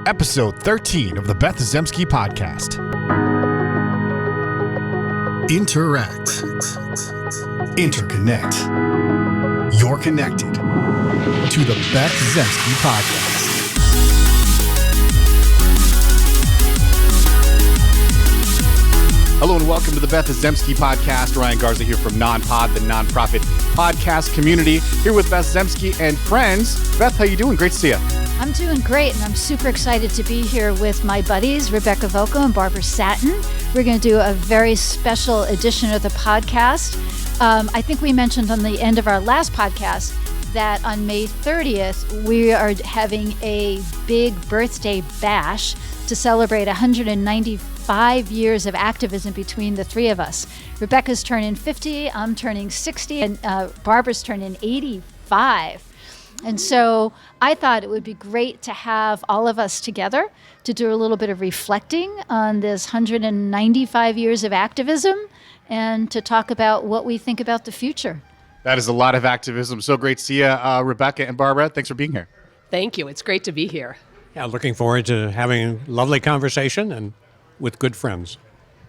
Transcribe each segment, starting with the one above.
Episode 13 of the Beth Zemsky Podcast. Interact. Interconnect. You're connected to the Beth Zemsky Podcast. Hello and welcome to the Beth Zemsky Podcast. Ryan Garza here from NonPod, the nonprofit podcast community, here with Beth Zemsky and friends. Beth, how you doing? Great to see you. I'm doing great, and I'm super excited to be here with my buddies, Rebecca Voelkel and Barbara Satin. We're going to do a very special edition of the podcast. I think we mentioned on the end of our last podcast that on May 30th, we are having a big birthday bash to celebrate 195 years of activism between the three of us. Rebecca's turning 50, I'm turning 60, and Barbara's turning 85. And so I thought it would be great to have all of us together to do a little bit of reflecting on this 195 years of activism and to talk about what we think about the future. That is a lot of activism. So great to see you, Rebecca and Barbara. Thanks for being here. Thank you. It's great to be here. Yeah, looking forward to having a lovely conversation and with good friends.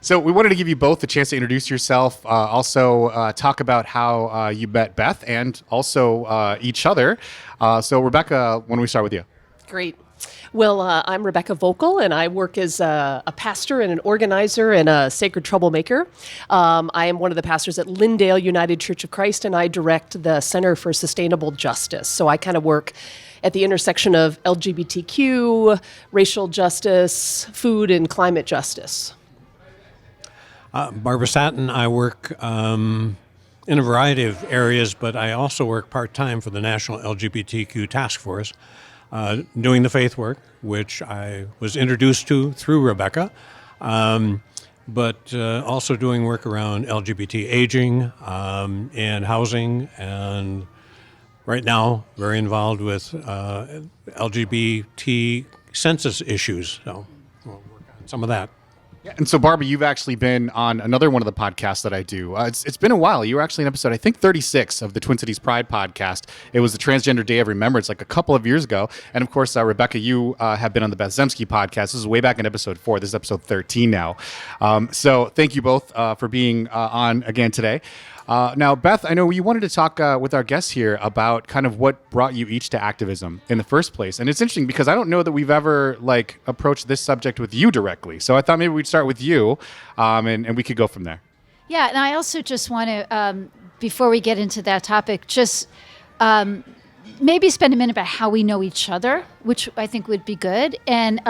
So we wanted to give you both a chance to introduce yourself, also talk about how you met Beth and also each other. So Rebecca, why don't we start with you? Great. Well, I'm Rebecca Voelkel, and I work as a pastor and an organizer and a sacred troublemaker. I am one of the pastors at Lyndale United Church of Christ, and I direct the Center for Sustainable Justice. So I kind of work at the intersection of LGBTQ, racial justice, food, and climate justice. Barbara Satin, I work in a variety of areas, but I also work part-time for the National LGBTQ Task Force, doing the faith work, which I was introduced to through Rebecca, but also doing work around LGBT aging and housing, and right now very involved with LGBT census issues, so we'll work on some of that. And so, Barbara, you've actually been on another one of the podcasts that I do. It's been a while. You were actually in episode, I think, 36 of the Twin Cities Pride podcast. It was the Transgender Day of Remembrance, like a couple of years ago. And of course, Rebecca, you have been on the Beth Zemsky podcast. This is way back in episode 4. This is episode 13 now. So thank you both for being on again today. Now, Beth, I know you wanted to talk with our guests here about kind of what brought you each to activism in the first place. And it's interesting because I don't know that we've ever approached this subject with you directly. So I thought maybe we'd start with you and we could go from there. Yeah, and I also just want to, before we get into that topic, just maybe spend a minute about how we know each other, which I think would be good. And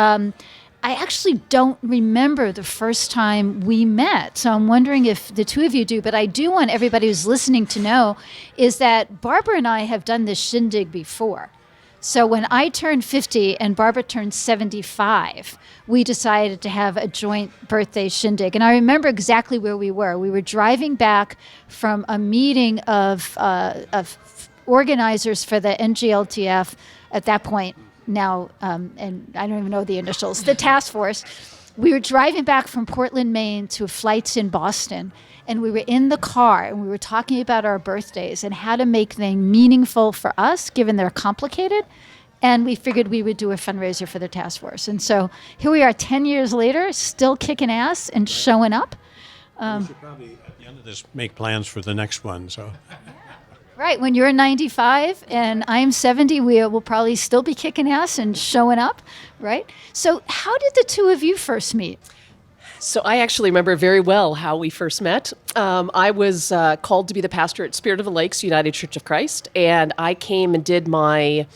I actually don't remember the first time we met, so I'm wondering if the two of you do, but I do want everybody who's listening to know is that Barbara and I have done this shindig before. So when I turned 50 and Barbara turned 75, we decided to have a joint birthday shindig. And I remember exactly where we were. We were driving back from a meeting of organizers for the NGLTF at that point. Now, and I don't even know the initials, the task force. We were driving back from Portland, Maine to flights in Boston, and we were in the car and we were talking about our birthdays and how to make them meaningful for us, given they're complicated. And we figured we would do a fundraiser for the task force. And so here we are 10 years later, still kicking ass and showing up. We should probably, at the end of this, make plans for the next one. So. Right, when you're 95 and I'm 70, we will probably still be kicking ass and showing up, right? So how did the two of you first meet? So I actually remember very well how we first met. I was called to be the pastor at Spirit of the Lakes United Church of Christ, and I came and did my...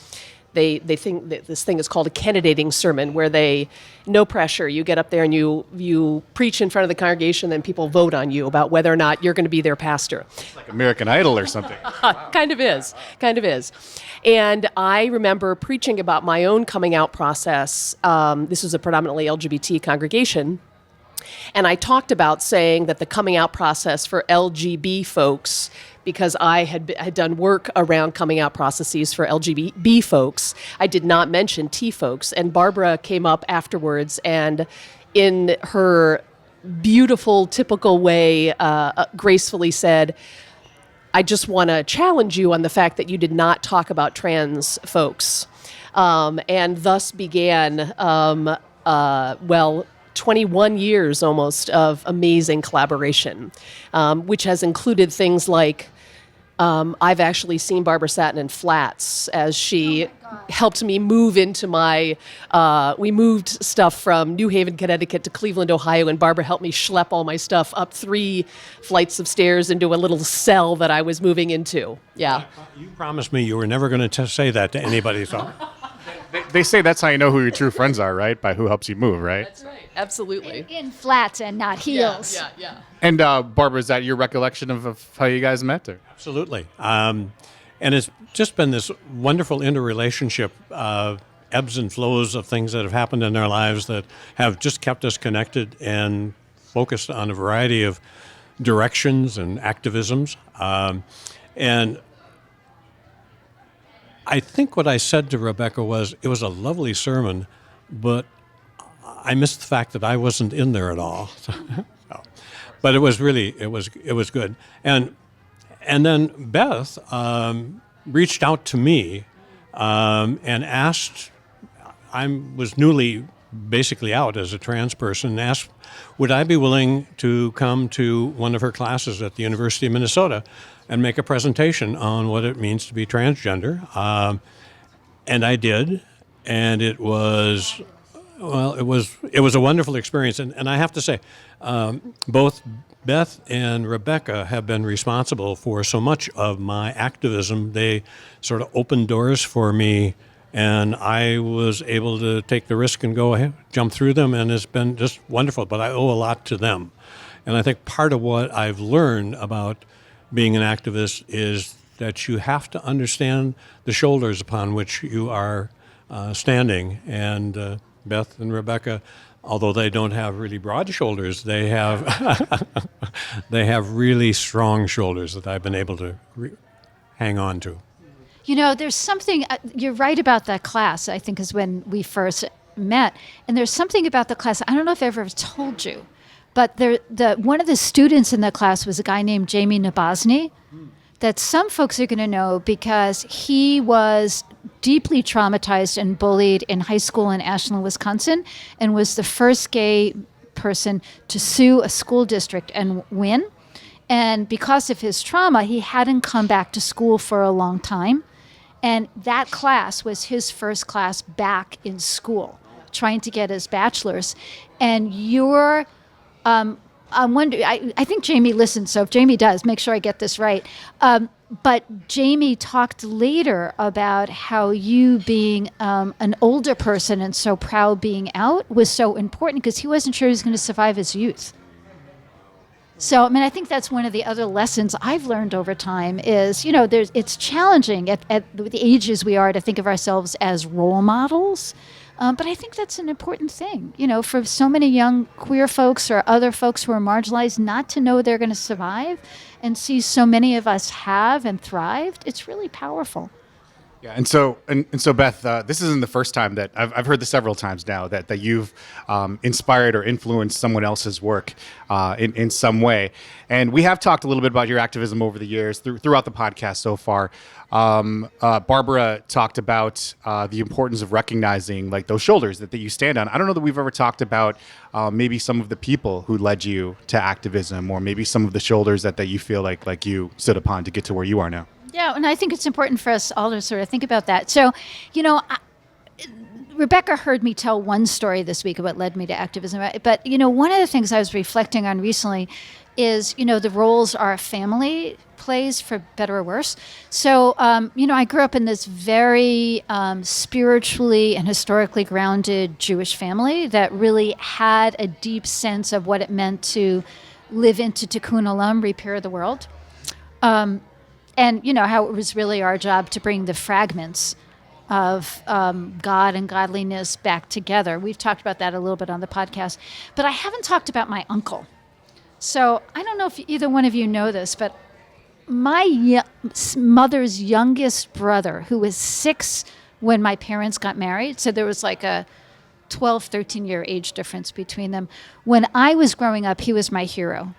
They think that this thing is called a candidating sermon, where no pressure. You get up there and you preach in front of the congregation, then people vote on you about whether or not you're going to be their pastor. It's like American Idol or something. Kind of is. And I remember preaching about my own coming out process. This was a predominantly LGBT congregation. And I talked about saying that the coming out process for LGB folks, because I had done work around coming out processes for LGBT folks, I did not mention T folks. And Barbara came up afterwards and in her beautiful, typical way, gracefully said, I just want to challenge you on the fact that you did not talk about trans folks. and thus began, 21 years almost of amazing collaboration, which has included things like I've actually seen Barbara Satin in flats as she helped me move into we moved stuff from New Haven, Connecticut to Cleveland, Ohio, and Barbara helped me schlep all my stuff up 3 flights of stairs into a little cell that I was moving into. Yeah. You promised me you were never going to say that to anybody, so... They say that's how you know who your true friends are, right? By who helps you move, right? That's right. Absolutely. In flats and not heels. Yeah. And Barbara, is that your recollection of how you guys met? Or? Absolutely. And it's just been this wonderful interrelationship, ebbs and flows of things that have happened in our lives that have just kept us connected and focused on a variety of directions and activisms. And I think what I said to Rebecca was, it was a lovely sermon, but I missed the fact that I wasn't in there at all. But it was good. And then Beth reached out to me and asked, I was newly basically out as a trans person, and asked, would I be willing to come to one of her classes at the University of Minnesota and make a presentation on what it means to be transgender. And I did, and it was a wonderful experience. And I have to say, both Beth and Rebecca have been responsible for so much of my activism. They sort of opened doors for me, and I was able to take the risk and go ahead, jump through them, and it's been just wonderful. But I owe a lot to them. And I think part of what I've learned about being an activist is that you have to understand the shoulders upon which you are standing. And Beth and Rebecca, although they don't have really broad shoulders, they have they have really strong shoulders that I've been able to hang on to. You know, there's something, you're right about that class, I think is when we first met. And there's something about the class, I don't know if I ever told you, but one of the students in the class was a guy named Jamie Nabozny that some folks are going to know because he was deeply traumatized and bullied in high school in Ashland, Wisconsin, and was the first gay person to sue a school district and win. And because of his trauma, he hadn't come back to school for a long time. And that class was his first class back in school, trying to get his bachelor's. And I'm wondering, I think Jamie listens, so if Jamie does, make sure I get this right. But Jamie talked later about how you being an older person and so proud being out was so important because he wasn't sure he was going to survive his youth. So, I mean, I think that's one of the other lessons I've learned over time is, you know, it's challenging at the ages we are to think of ourselves as role models. But I think that's an important thing, you know, for so many young queer folks or other folks who are marginalized not to know they're going to survive and see so many of us have and thrived. It's really powerful. Yeah, and so Beth, this isn't the first time that I've heard this several times now that you've inspired or influenced someone else's work in some way, and we have talked a little bit about your activism over the years throughout the podcast so far. Barbara talked about the importance of recognizing like those shoulders that you stand on. I don't know that we've ever talked about maybe some of the people who led you to activism, or maybe some of the shoulders that you feel like you stood upon to get to where you are now. Yeah, and I think it's important for us all to sort of think about that. So, you know, Rebecca heard me tell one story this week about what led me to activism. But, you know, one of the things I was reflecting on recently is, you know, the roles our family plays, for better or worse. So, you know, I grew up in this very spiritually and historically grounded Jewish family that really had a deep sense of what it meant to live into Tikkun Olam, repair the world. And, you know, how it was really our job to bring the fragments of God and godliness back together. We've talked about that a little bit on the podcast. But I haven't talked about my uncle. So I don't know if either one of you know this, but my mother's youngest brother, who was 6 when my parents got married, so there was like a 12, 13-year age difference between them. When I was growing up, he was my hero.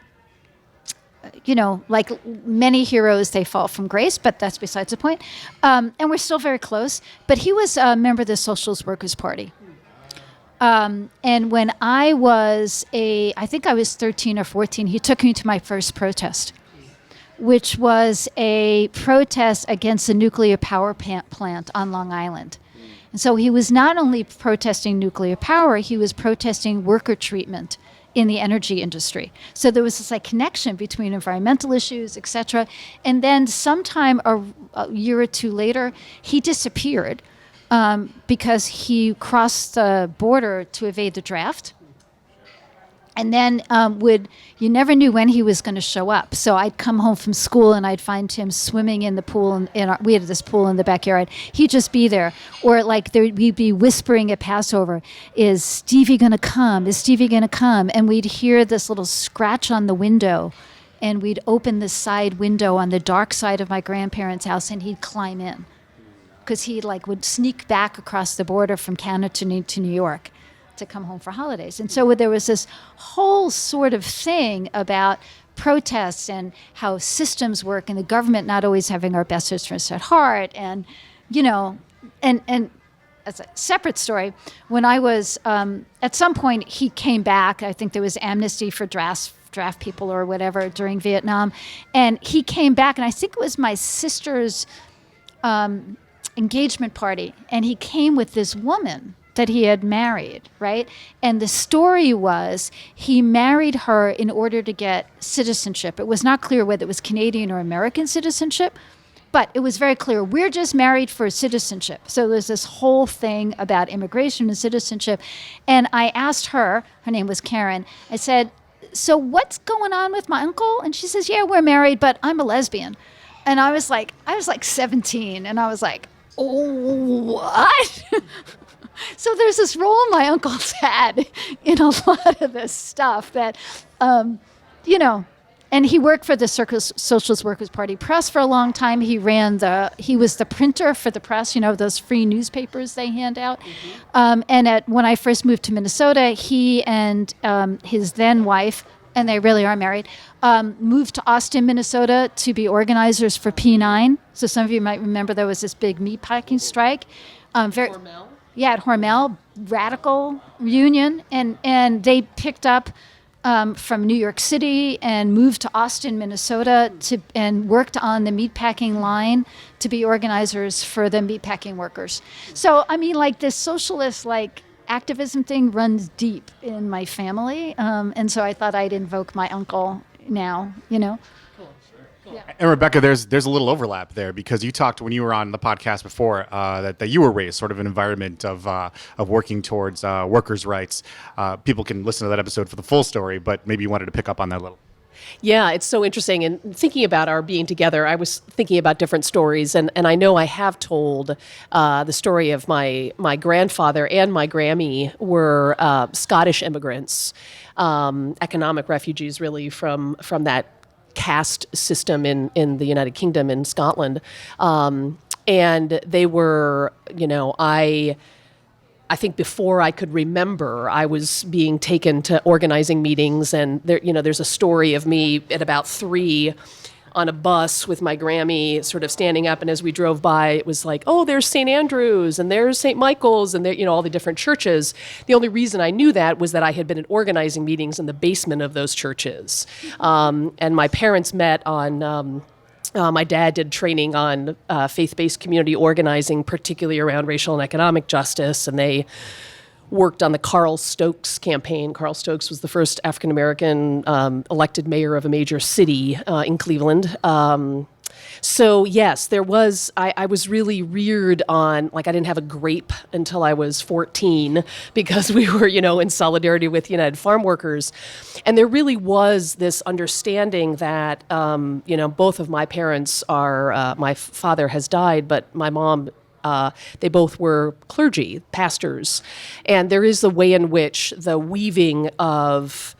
like many heroes, they fall from grace, but that's besides the point. And we're still very close. But he was a member of the Socialist Workers' Party. And when I think I was 13 or 14, he took me to my first protest, which was a protest against the nuclear power plant on Long Island. And so he was not only protesting nuclear power, he was protesting worker treatment in the energy industry. So there was this connection between environmental issues, et cetera. And then sometime a year or two later, he disappeared because he crossed the border to evade the draft. And then you never knew when he was going to show up. So I'd come home from school and I'd find him swimming in the pool. We had this pool in the backyard. He'd just be there. Or we'd be whispering at Passover, is Stevie going to come? Is Stevie going to come? And we'd hear this little scratch on the window. And we'd open the side window on the dark side of my grandparents' house and he'd climb in. Because he would sneak back across the border from Canada to New York to come home for holidays. And so there was this whole sort of thing about protests and how systems work and the government not always having our best interests at heart. And, and as a separate story, when I was, at some point he came back, I think there was amnesty for draft people or whatever during Vietnam. And he came back, and I think it was my sister's engagement party. And he came with this woman that he had married, right? And the story was he married her in order to get citizenship. It was not clear whether it was Canadian or American citizenship, but it was very clear, we're just married for citizenship. So there's this whole thing about immigration and citizenship. And I asked her name was Karen, I said, so what's going on with my uncle? And she says, yeah, we're married, but I'm a lesbian. And I was like 17, and I was like, oh, what? So there's this role my uncle's had in a lot of this stuff that, and he worked for the Socialist Workers' Party Press for a long time. He was the printer for the press, those free newspapers they hand out. And when I first moved to Minnesota, he and his then wife, and they really are married, moved to Austin, Minnesota to be organizers for P9. So some of you might remember there was this big meatpacking strike. Hormel? Yeah, at Hormel, radical union, and they picked up from New York City and moved to Austin, Minnesota, and worked on the meatpacking line to be organizers for the meatpacking workers. So this socialist activism thing runs deep in my family, and so I thought I'd invoke my uncle now. Yeah. And Rebecca, there's a little overlap there, because you talked when you were on the podcast before that you were raised sort of an environment of working towards workers' rights. People can listen to that episode for the full story, but maybe you wanted to pick up on that a little. Yeah, it's so interesting. And thinking about our being together, I was thinking about different stories. And I know I have told the story of my grandfather and my Grammy were Scottish immigrants, economic refugees really from that caste system in the United Kingdom, in Scotland. And they were, I think before I could remember, I was being taken to organizing meetings, and there's a story of me at about 3 on a bus with my Grammy sort of standing up, and as we drove by, it was like, oh, there's St. Andrew's, and there's St. Michael's, and there, all the different churches. The only reason I knew that was that I had been at organizing meetings in the basement of those churches. And my parents met on... my dad did training on faith-based community organizing, particularly around racial and economic justice, and they worked on the Carl Stokes campaign. Carl Stokes was the first African-American elected mayor of a major city in Cleveland. So yes, there was, I was really reared on, I didn't have a grape until I was 14 because we were, in solidarity with United Farm Workers. And there really was this understanding that, both of my parents are, my father has died, but my mom, they both were clergy, pastors. And there is a way in which the weaving of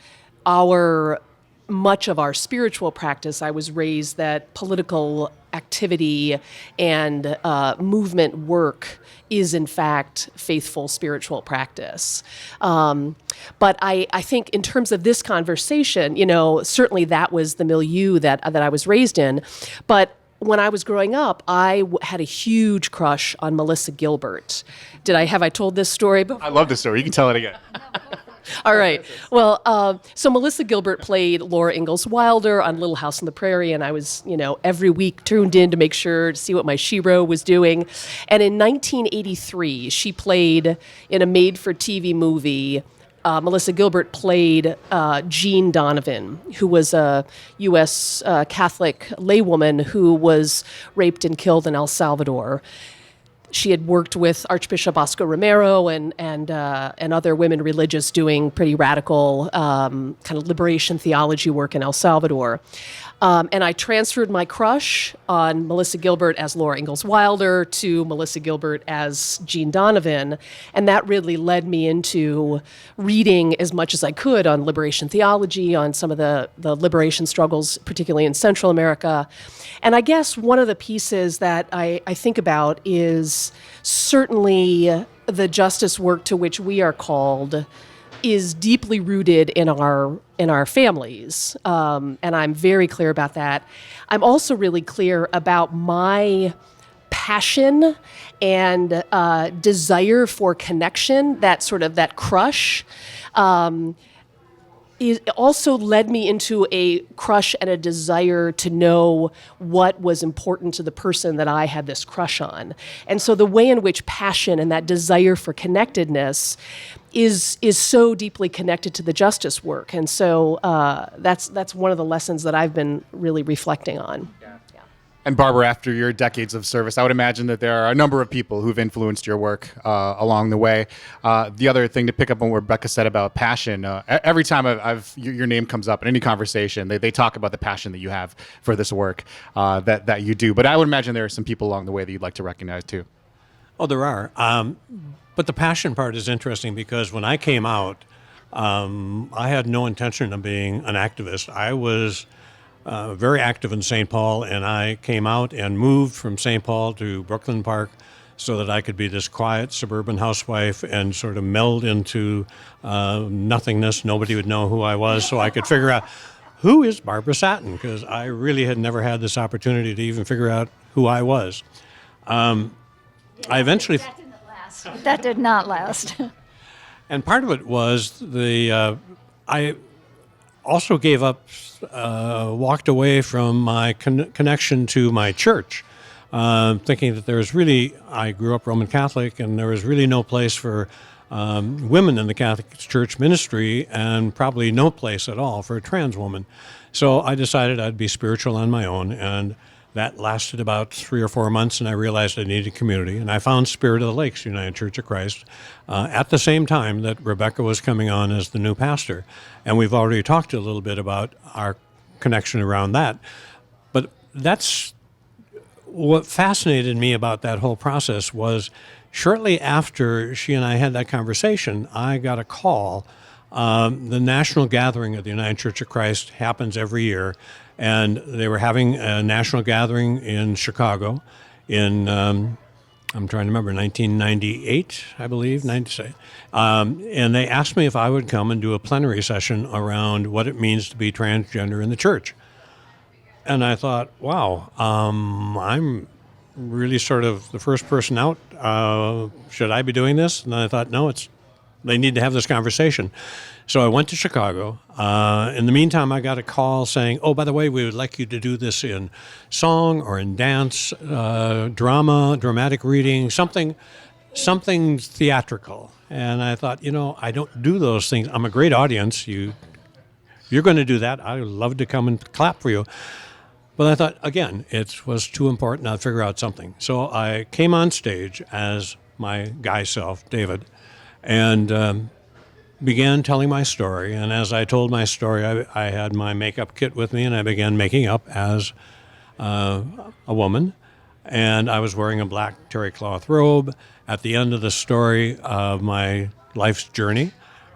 much of our spiritual practice, I was raised that political activity and movement work is in fact faithful spiritual practice. But I think in terms of this conversation, certainly that was the milieu that I was raised in. But when I was growing up, I had a huge crush on Melissa Gilbert. Have I told this story before? I love this story. You can tell it again. All right. Well, so Melissa Gilbert played Laura Ingalls Wilder on Little House on the Prairie, and I was, every week tuned in to make sure to see what my shero was doing. And in 1983, she played in a made-for-TV movie. Melissa Gilbert played Jean Donovan, who was a U.S. Catholic laywoman who was raped and killed in El Salvador. She had worked with Archbishop Oscar Romero and other women religious doing pretty radical kind of liberation theology work in El Salvador. And I transferred my crush on Melissa Gilbert as Laura Ingalls Wilder to Melissa Gilbert as Jean Donovan. And that really led me into reading as much as I could on liberation theology, on some of the liberation struggles, particularly in Central America. And I guess one of the pieces that I think about is certainly the justice work to which we are called is deeply rooted in our families, and I'm very clear about that. I'm also really clear about my passion and desire for connection, that crush. It also led me into a crush and a desire to know what was important to the person that I had this crush on. And so the way in which passion and that desire for connectedness is so deeply connected to the justice work. And so that's one of the lessons that I've been really reflecting on. And Barbara, after your decades of service, I would imagine that there are a number of people who've influenced your work along the way. The other thing to pick up on what Rebecca said about passion, every time your name comes up in any conversation, they talk about the passion that you have for this work that you do. But I would imagine there are some people along the way that you'd like to recognize too. Oh, there are. But the passion part is interesting because when I came out, I had no intention of being an activist. I was very active in St. Paul, and I came out and moved from St. Paul to Brooklyn Park so that I could be this quiet suburban housewife and sort of meld into nothingness. Nobody would know who I was, so I could figure out who is Barbara Satin, because I really had never had this opportunity to even figure out who I was. I eventually... That did not last. And part of it was I also gave up, walked away from my connection to my church, thinking that I grew up Roman Catholic, and there was really no place for women in the Catholic Church ministry, and probably no place at all for a trans woman. So I decided I'd be spiritual on my own, and that lasted about 3 or 4 months, and I realized I needed community. And I found Spirit of the Lakes United Church of Christ at the same time that Rebecca was coming on as the new pastor. And we've already talked a little bit about our connection around that. But that's what fascinated me about that whole process was shortly after she and I had that conversation, I got a call. The national gathering of the United Church of Christ happens every year. And they were having a national gathering in Chicago in, I'm trying to remember, 1998, I believe, 96. And they asked me if I would come and do a plenary session around what it means to be transgender in the church. And I thought, wow, I'm really sort of the first person out. Should I be doing this? And then I thought, no, they need to have this conversation. So I went to Chicago. In the meantime, I got a call saying, oh, by the way, we would like you to do this in song or in dance, drama, dramatic reading, something theatrical. And I thought, I don't do those things. I'm a great audience. You're going to do that. I would love to come and clap for you. But I thought, again, it was too important. I'd figure out something. So I came on stage as my guy self, David, and began telling my story. And as I told my story, I had my makeup kit with me, and I began making up as a woman. And I was wearing a black terry cloth robe. At the end of the story of my life's journey,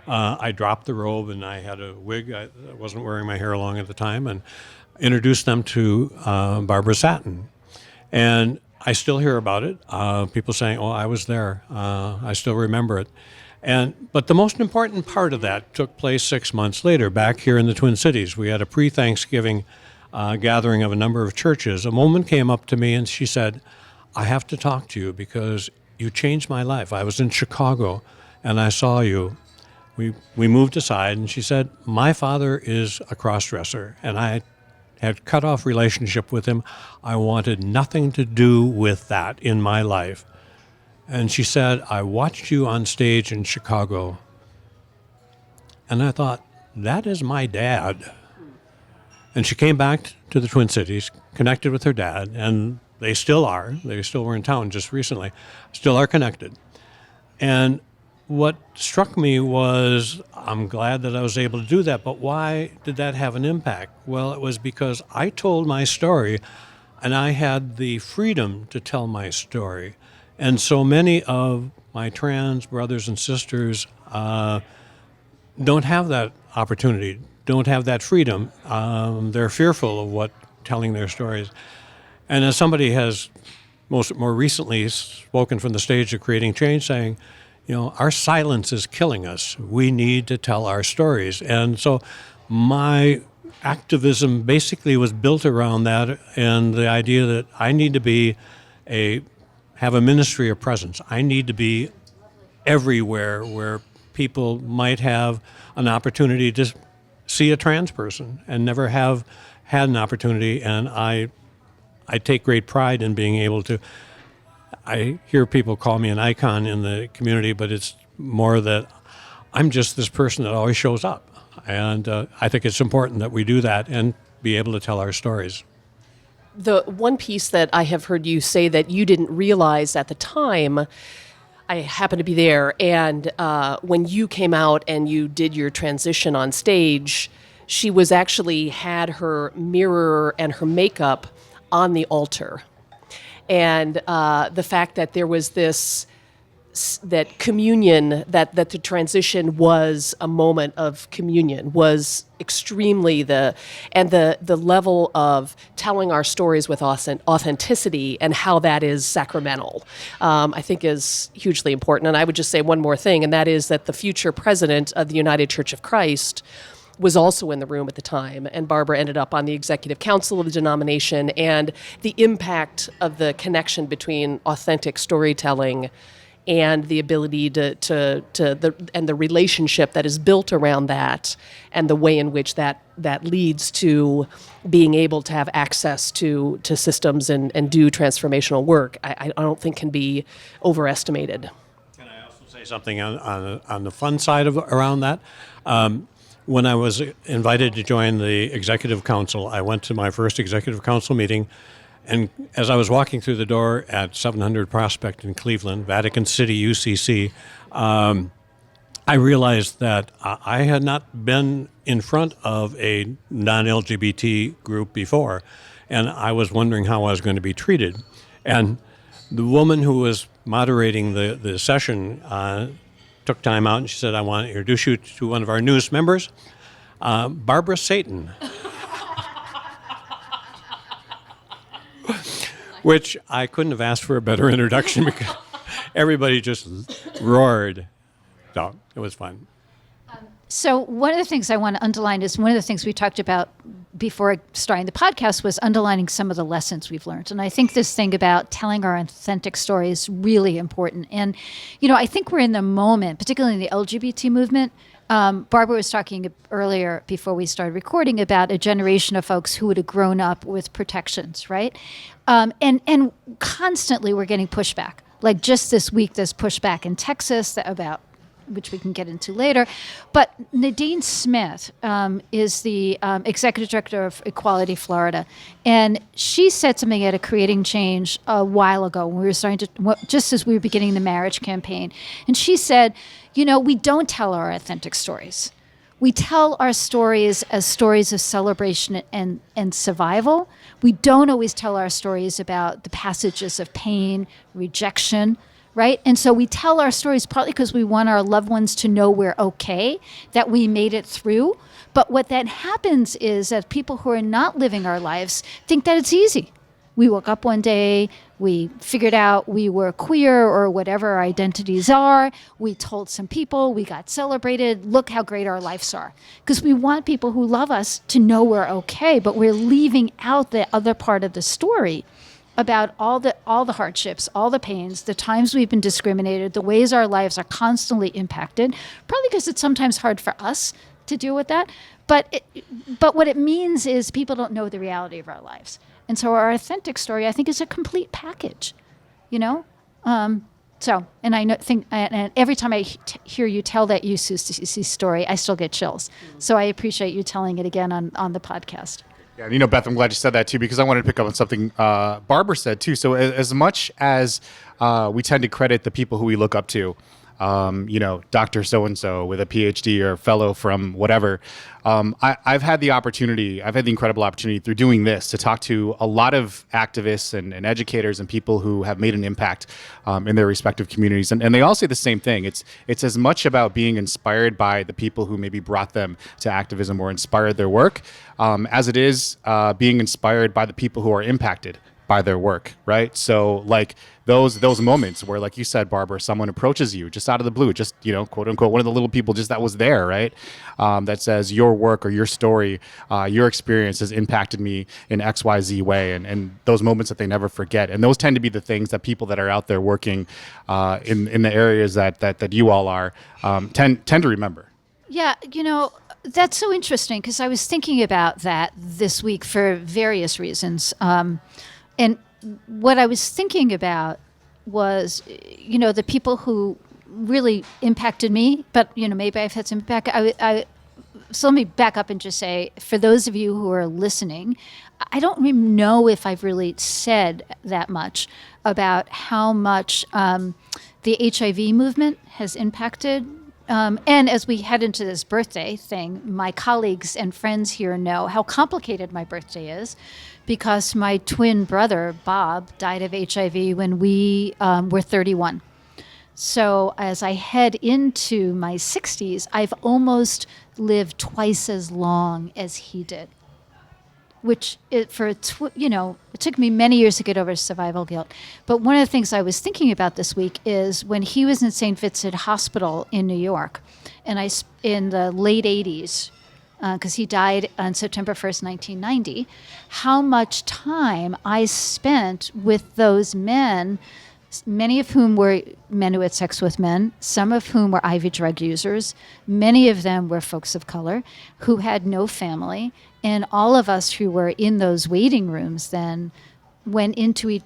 I dropped the robe, and I had a wig. I wasn't wearing my hair long at the time, and introduced them to Barbara Satin. And I still hear about it. People saying, "Oh, I was there. I still remember it." But the most important part of that took place 6 months later, back here in the Twin Cities. We had a pre-Thanksgiving gathering of a number of churches. A woman came up to me and she said, "I have to talk to you because you changed my life. I was in Chicago and I saw you." We moved aside and she said, "My father is a cross-dresser and I had cut off relationship with him. I wanted nothing to do with that in my life." And she said, "I watched you on stage in Chicago." And I thought, that is my dad. And she came back to the Twin Cities, connected with her dad, and they still are. They still were in town just recently, still are connected. And what struck me was, I'm glad that I was able to do that, but why did that have an impact? Well, it was because I told my story, and I had the freedom to tell my story. And so many of my trans brothers and sisters don't have that opportunity, don't have that freedom. They're fearful of what telling their stories. And as somebody has more recently spoken from the stage of Creating Change, saying, our silence is killing us. We need to tell our stories. And so my activism basically was built around that and the idea that I need to have a ministry of presence. I need to be everywhere where people might have an opportunity to see a trans person and never have had an opportunity. And I take great pride in being able to. I hear people call me an icon in the community, but it's more that I'm just this person that always shows up. And I think it's important that we do that and be able to tell our stories. The one piece that I have heard you say that you didn't realize at the time, I happened to be there, and when you came out and you did your transition on stage, she was actually had her mirror and her makeup on the altar. And the fact that there was that communion, that the transition was a moment of communion was extremely the level of telling our stories with authenticity and how that is sacramental, I think is hugely important. And I would just say one more thing, and that is that the future president of the United Church of Christ was also in the room at the time, and Barbara ended up on the executive council of the denomination, and the impact of the connection between authentic storytelling and the ability and the relationship that is built around that, and the way in which that leads to being able to have access to systems and do transformational work, I don't think can be overestimated. Can I also say something on the fun side around that? When I was invited to join the executive council, I went to my first executive council meeting, and as I was walking through the door at 700 Prospect in Cleveland, Vatican City, UCC, I realized that I had not been in front of a non-LGBT group before, and I was wondering how I was going to be treated. And the woman who was moderating the session took time out and she said, "I want to introduce you to one of our newest members, Barbara Satin." Which I couldn't have asked for a better introduction because everybody just roared. So it was fun. So one of the things I want to underline is one of the things we talked about before starting the podcast was underlining some of the lessons we've learned. And I think this thing about telling our authentic story is really important. And, I think we're in the moment, particularly in the LGBT movement. Barbara was talking earlier before we started recording about a generation of folks who would have grown up with protections, right? And constantly we're getting pushback. Like just this week, there's pushback in Texas about which we can get into later. But Nadine Smith is the executive director of Equality Florida. And she said something at a Creating Change a while ago when we were starting to, just as we were beginning the marriage campaign. And she said, we don't tell our authentic stories. We tell our stories as stories of celebration and survival. We don't always tell our stories about the passages of pain, rejection, right? And so we tell our stories partly because we want our loved ones to know we're okay, that we made it through. But what that happens is that people who are not living our lives think that it's easy. We woke up one day, we figured out we were queer or whatever our identities are. We told some people, we got celebrated. Look how great our lives are. Because we want people who love us to know we're okay, but we're leaving out the other part of the story about all the hardships, all the pains, the times we've been discriminated, the ways our lives are constantly impacted, probably because it's sometimes hard for us to deal with that. But what it means is people don't know the reality of our lives. And so our authentic story, I think, is a complete package, you know? And every time I hear you tell that UCC story, I still get chills. So I appreciate you telling it again on the podcast. Yeah, you know, Beth, I'm glad you said that too, because I wanted to pick up on something Barbara said too. So as much as we tend to credit the people who we look up to, you know, Dr. So-and-so with a PhD or fellow from whatever, I've had the incredible opportunity through doing this to talk to a lot of activists and educators and people who have made an impact in their respective communities. And they all say the same thing. It's as much about being inspired by the people who maybe brought them to activism or inspired their work, as it is being inspired by the people who are impacted by their work, right? So like those moments where, like you said, Barbara, someone approaches you just out of the blue, just, you know, quote unquote, one of the little people just that was there, right? That says your work or your story, your experience has impacted me in XYZ way. And those moments that they never forget. And those tend to be the things that people that are out there working in the areas that you all are tend to remember. Yeah, you know, that's so interesting because I was thinking about that this week for various reasons. And what I was thinking about was, you know, the people who really impacted me, but, you know, maybe I've had some impact. So let me back up and just say, for those of you who are listening, I don't even know if I've really said that much about how much the HIV movement has impacted. And as we head into this birthday thing, my colleagues and friends here know how complicated my birthday is because my twin brother, Bob, died of HIV when we were 31. So as I head into my 60s, I've almost lived twice as long as he did, which it took me many years to get over survival guilt. But one of the things I was thinking about this week is when he was in St. Vincent Hospital in New York, and in the late 80s, because he died on September 1st, 1990, how much time I spent with those men, many of whom were men who had sex with men, some of whom were IV drug users, many of them were folks of color who had no family, and all of us who were in those waiting rooms then went into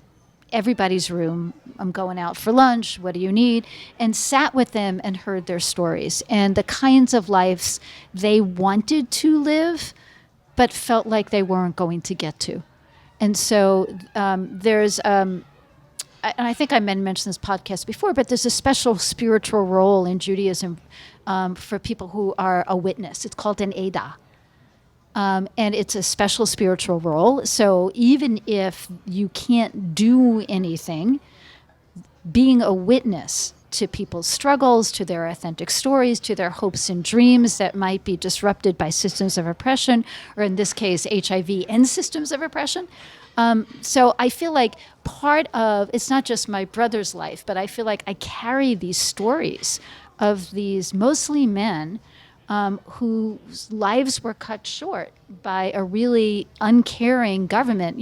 everybody's room. I'm going out for lunch. What do you need? And sat with them and heard their stories and the kinds of lives they wanted to live, but felt like they weren't going to get to. And so there's, and I think I mentioned this podcast before, but there's a special spiritual role in Judaism for people who are a witness. It's called an Edah. And it's a special spiritual role. So even if you can't do anything, being a witness to people's struggles, to their authentic stories, to their hopes and dreams that might be disrupted by systems of oppression, or in this case, HIV and systems of oppression. So I feel like part of, it's not just my brother's life, but I feel like I carry these stories of these mostly men whose lives were cut short by a really uncaring government,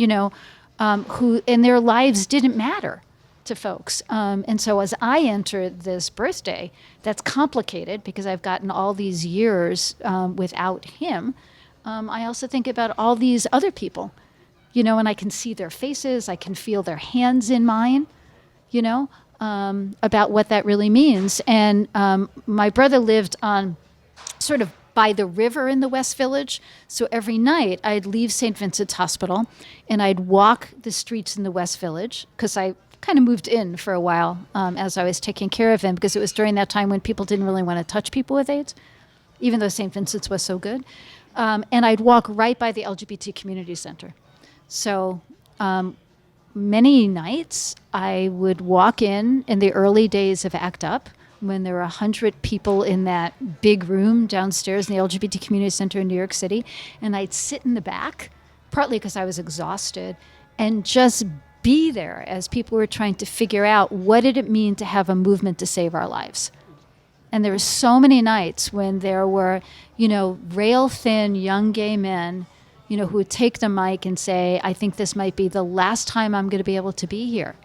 and their lives didn't matter to folks. And so as I enter this birthday, that's complicated because I've gotten all these years without him. I also think about all these other people, and I can see their faces, I can feel their hands in mine, about what that really means. And my brother lived on sort of by the river in the West Village. So every night I'd leave St. Vincent's Hospital and I'd walk the streets in the West Village because I kind of moved in for a while as I was taking care of him, because it was during that time when people didn't really want to touch people with AIDS, even though St. Vincent's was so good. And I'd walk right by the LGBT community center. So many nights I would walk in the early days of ACT UP, when there were 100 people in that big room downstairs in the LGBT Community Center in New York City, and I'd sit in the back, partly because I was exhausted, and just be there as people were trying to figure out what did it mean to have a movement to save our lives. And there were so many nights when there were, rail thin young gay men, who would take the mic and say, I think this might be the last time I'm going to be able to be here,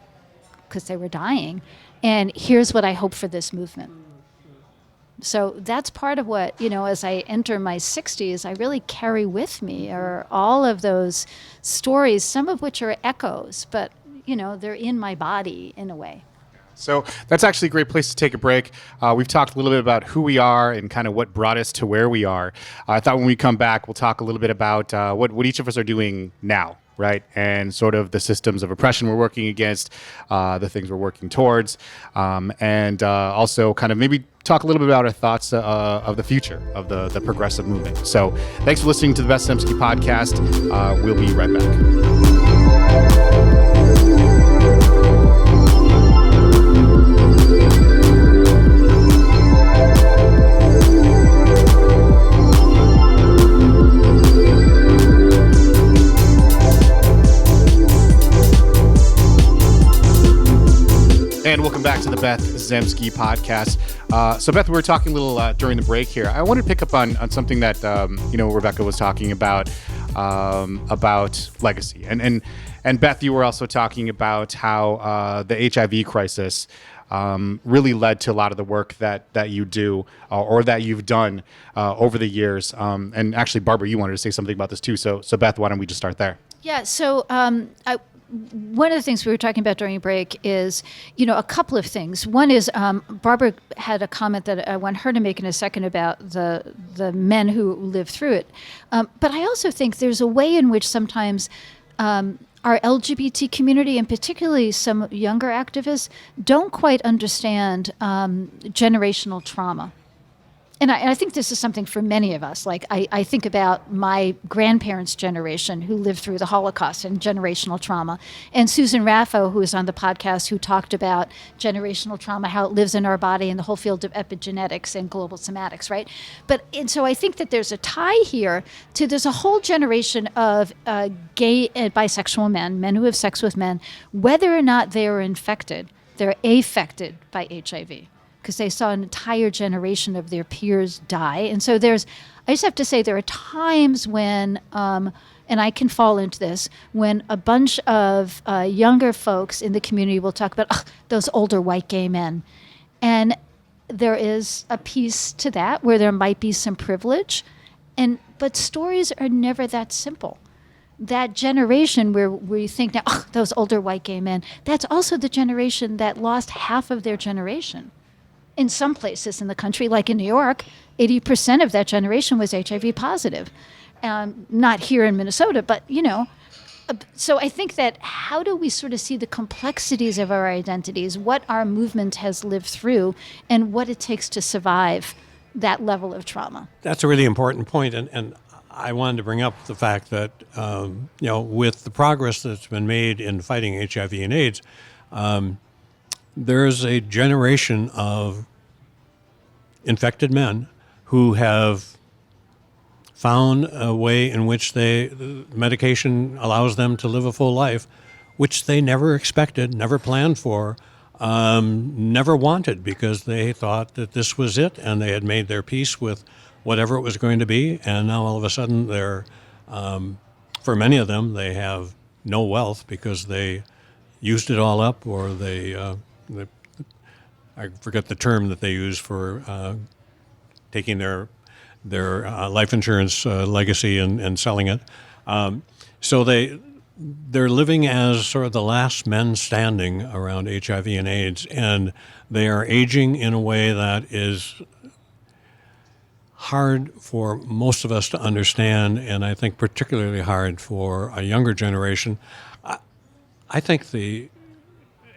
because they were dying. And here's what I hope for this movement. So that's part of what, as I enter my 60s, I really carry with me are all of those stories, some of which are echoes, but, they're in my body in a way. So that's actually a great place to take a break. We've talked a little bit about who we are and kind of what brought us to where we are. I thought when we come back, we'll talk a little bit about what each of us are doing now, right? And sort of the systems of oppression we're working against, the things we're working towards, and also kind of maybe talk a little bit about our thoughts of the future of the progressive movement. So thanks for listening to the Beth Zemsky Podcast. We'll be right back. And welcome back to the Beth Zemsky Podcast. So Beth, we were talking a little during the break here. I wanted to pick up on something that Rebecca was talking about legacy. And Beth, you were also talking about how the HIV crisis really led to a lot of the work that you do or that you've done over the years. And actually, Barbara, you wanted to say something about this too. So Beth, why don't we just start there? Yeah. So one of the things we were talking about during break is, a couple of things. One is Barbara had a comment that I want her to make in a second about the men who lived through it. But I also think there's a way in which sometimes our LGBT community, and particularly some younger activists, don't quite understand generational trauma. And I think this is something for many of us. Like I think about my grandparents' generation who lived through the Holocaust and generational trauma. And Susan Raffo, who was on the podcast, who talked about generational trauma, how it lives in our body and the whole field of epigenetics and global somatics, right? And so I think that there's a tie here to there's a whole generation of gay and bisexual men who have sex with men, whether or not they are infected, they're affected by HIV. Because they saw an entire generation of their peers die. And so I just have to say, there are times when, and I can fall into this, when a bunch of younger folks in the community will talk about those older white gay men. And there is a piece to that where there might be some privilege, but stories are never that simple. That generation where we think now, those older white gay men, that's also the generation that lost half of their generation. In some places in the country, like in New York, 80% of that generation was HIV positive. Not here in Minnesota, but, So I think that how do we sort of see the complexities of our identities, what our movement has lived through, and what it takes to survive that level of trauma? That's a really important point, and I wanted to bring up the fact that, with the progress that's been made in fighting HIV and AIDS, there's a generation of infected men who have found a way in which medication allows them to live a full life, which they never expected, never planned for, never wanted, because they thought that this was it and they had made their peace with whatever it was going to be. And now all of a sudden for many of them, they have no wealth because they used it all up, or I forget the term that they use for taking their life insurance legacy and selling it. So they're living as sort of the last men standing around HIV and AIDS, and they are aging in a way that is hard for most of us to understand, and I think particularly hard for a younger generation. I think the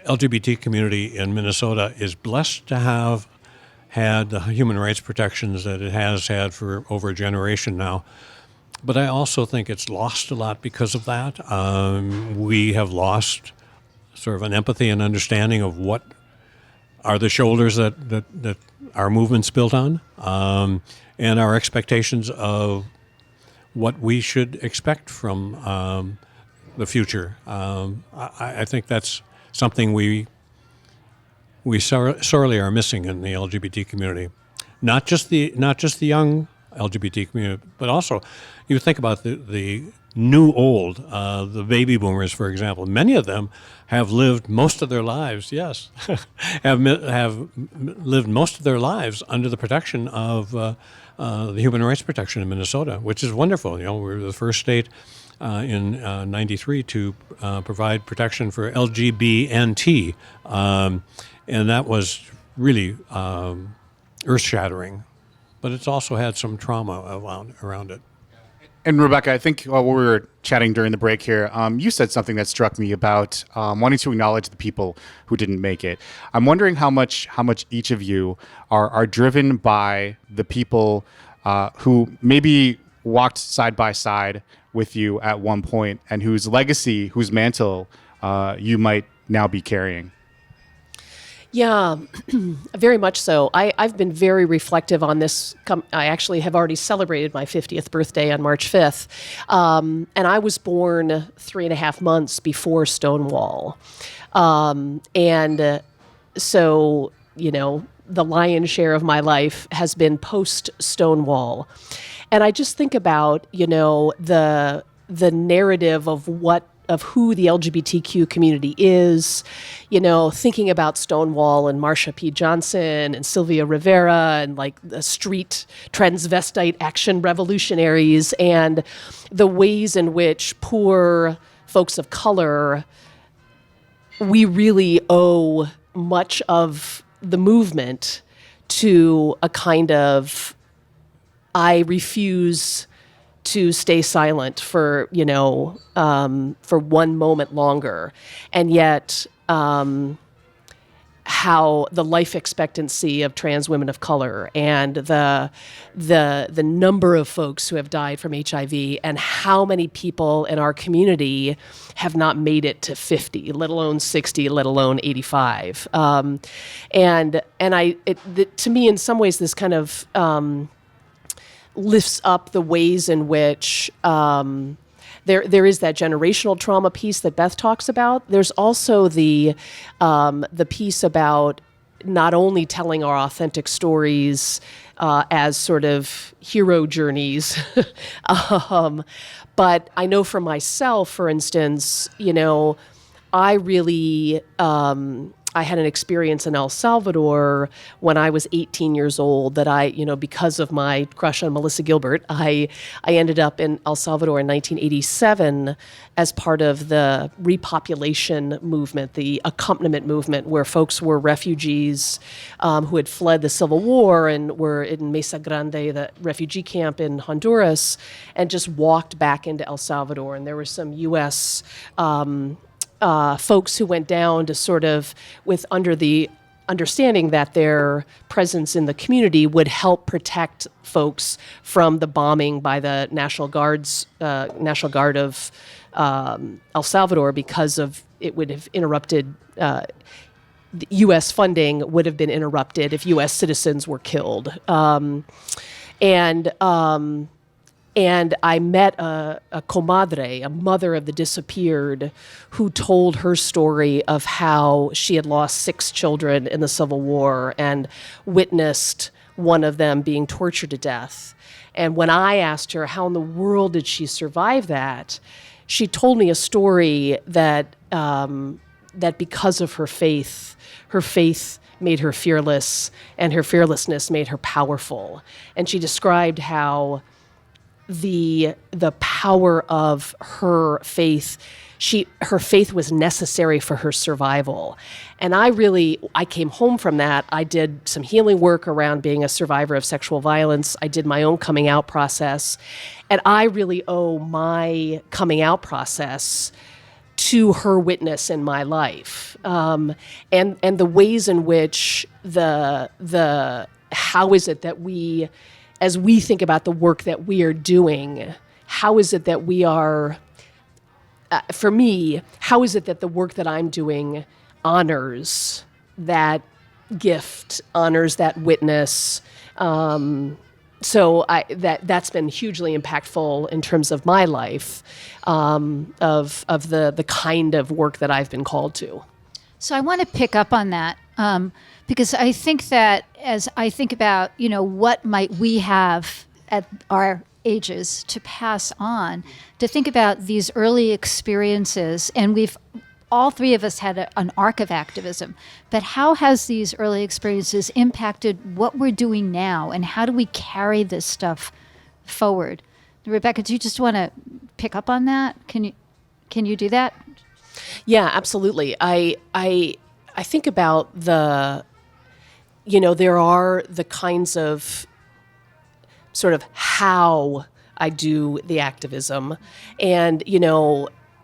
LGBT community in Minnesota is blessed to have had the human rights protections that it has had for over a generation now. But I also think it's lost a lot because of that. We have lost sort of an empathy and understanding of what are the shoulders that our movement's built on, and our expectations of what we should expect from the future. I think that's something we sorely are missing in the LGBT community. Not just the young LGBT community, but also you think about the new old, the baby boomers, for example. Many of them have lived most of their lives, yes, have lived most of their lives under the protection of the human rights protection in Minnesota, which is wonderful. You know, we're the first state in '93 to provide protection for LGBT, and that was really earth-shattering. But it's also had some trauma around it. And Rebecca, I think while we were chatting during the break here, you said something that struck me about wanting to acknowledge the people who didn't make it. I'm wondering how much each of you are driven by the people who maybe walked side by side with you at one point and whose legacy, whose mantle you might now be carrying. Yeah, very much so. I've been very reflective on this. I actually have already celebrated my 50th birthday on March 5th. And I was born 3.5 months before Stonewall. So, you know, the lion's share of my life has been post-Stonewall. And I just think about, you know, the narrative of who the LGBTQ community is, you know, thinking about Stonewall and Marsha P. Johnson and Sylvia Rivera and like the street transvestite action revolutionaries and the ways in which poor folks of color, we really owe much of the movement to a kind of, I refuse to stay silent for, you know, for one moment longer. And yet, how the life expectancy of trans women of color and the number of folks who have died from HIV and how many people in our community have not made it to 50, let alone 60, let alone 85. To me, in some ways, this kind of lifts up the ways in which there is that generational trauma piece that Beth talks about. There's also the piece about not only telling our authentic stories as sort of hero journeys, but I know for myself, for instance, you know, I really I had an experience in El Salvador when I was 18 years old that I, you know, because of my crush on Melissa Gilbert, I ended up in El Salvador in 1987 as part of the repopulation movement, the accompaniment movement, where folks were refugees who had fled the Civil War and were in Mesa Grande, the refugee camp in Honduras, and just walked back into El Salvador. And there were some U.S. Folks who went down to sort of under the understanding that their presence in the community would help protect folks from the bombing by the National Guard of El Salvador, because of it would have interrupted. The U.S. funding would have been interrupted if U.S. citizens were killed. And I met a comadre, a mother of the disappeared, who told her story of how she had lost 6 children in the Civil War and witnessed one of them being tortured to death. And when I asked her how in the world did she survive that, she told me a story that that because of her faith made her fearless, and her fearlessness made her powerful. And she described how the power of her faith, her faith was necessary for her survival. And I came home from that. I did some healing work around being a survivor of sexual violence. I did my own coming out process. And I really owe my coming out process to her witness in my life. And the ways in which how is it that we, as we think about the work that we are doing, how is it that we are, for me, how is it that the work that I'm doing honors that gift, honors that witness, So that's been hugely impactful in terms of my life, of the kind of work that I've been called to. So I want to pick up on that because I think that as I think about, what might we have at our ages to pass on, to think about these early experiences, and all three of us had an arc of activism, but how has these early experiences impacted what we're doing now, and how do we carry this stuff forward? Rebecca, do you just want to pick up on that? Can you do that? Yeah, absolutely. I think about there are the kinds of sort of how I do the activism, and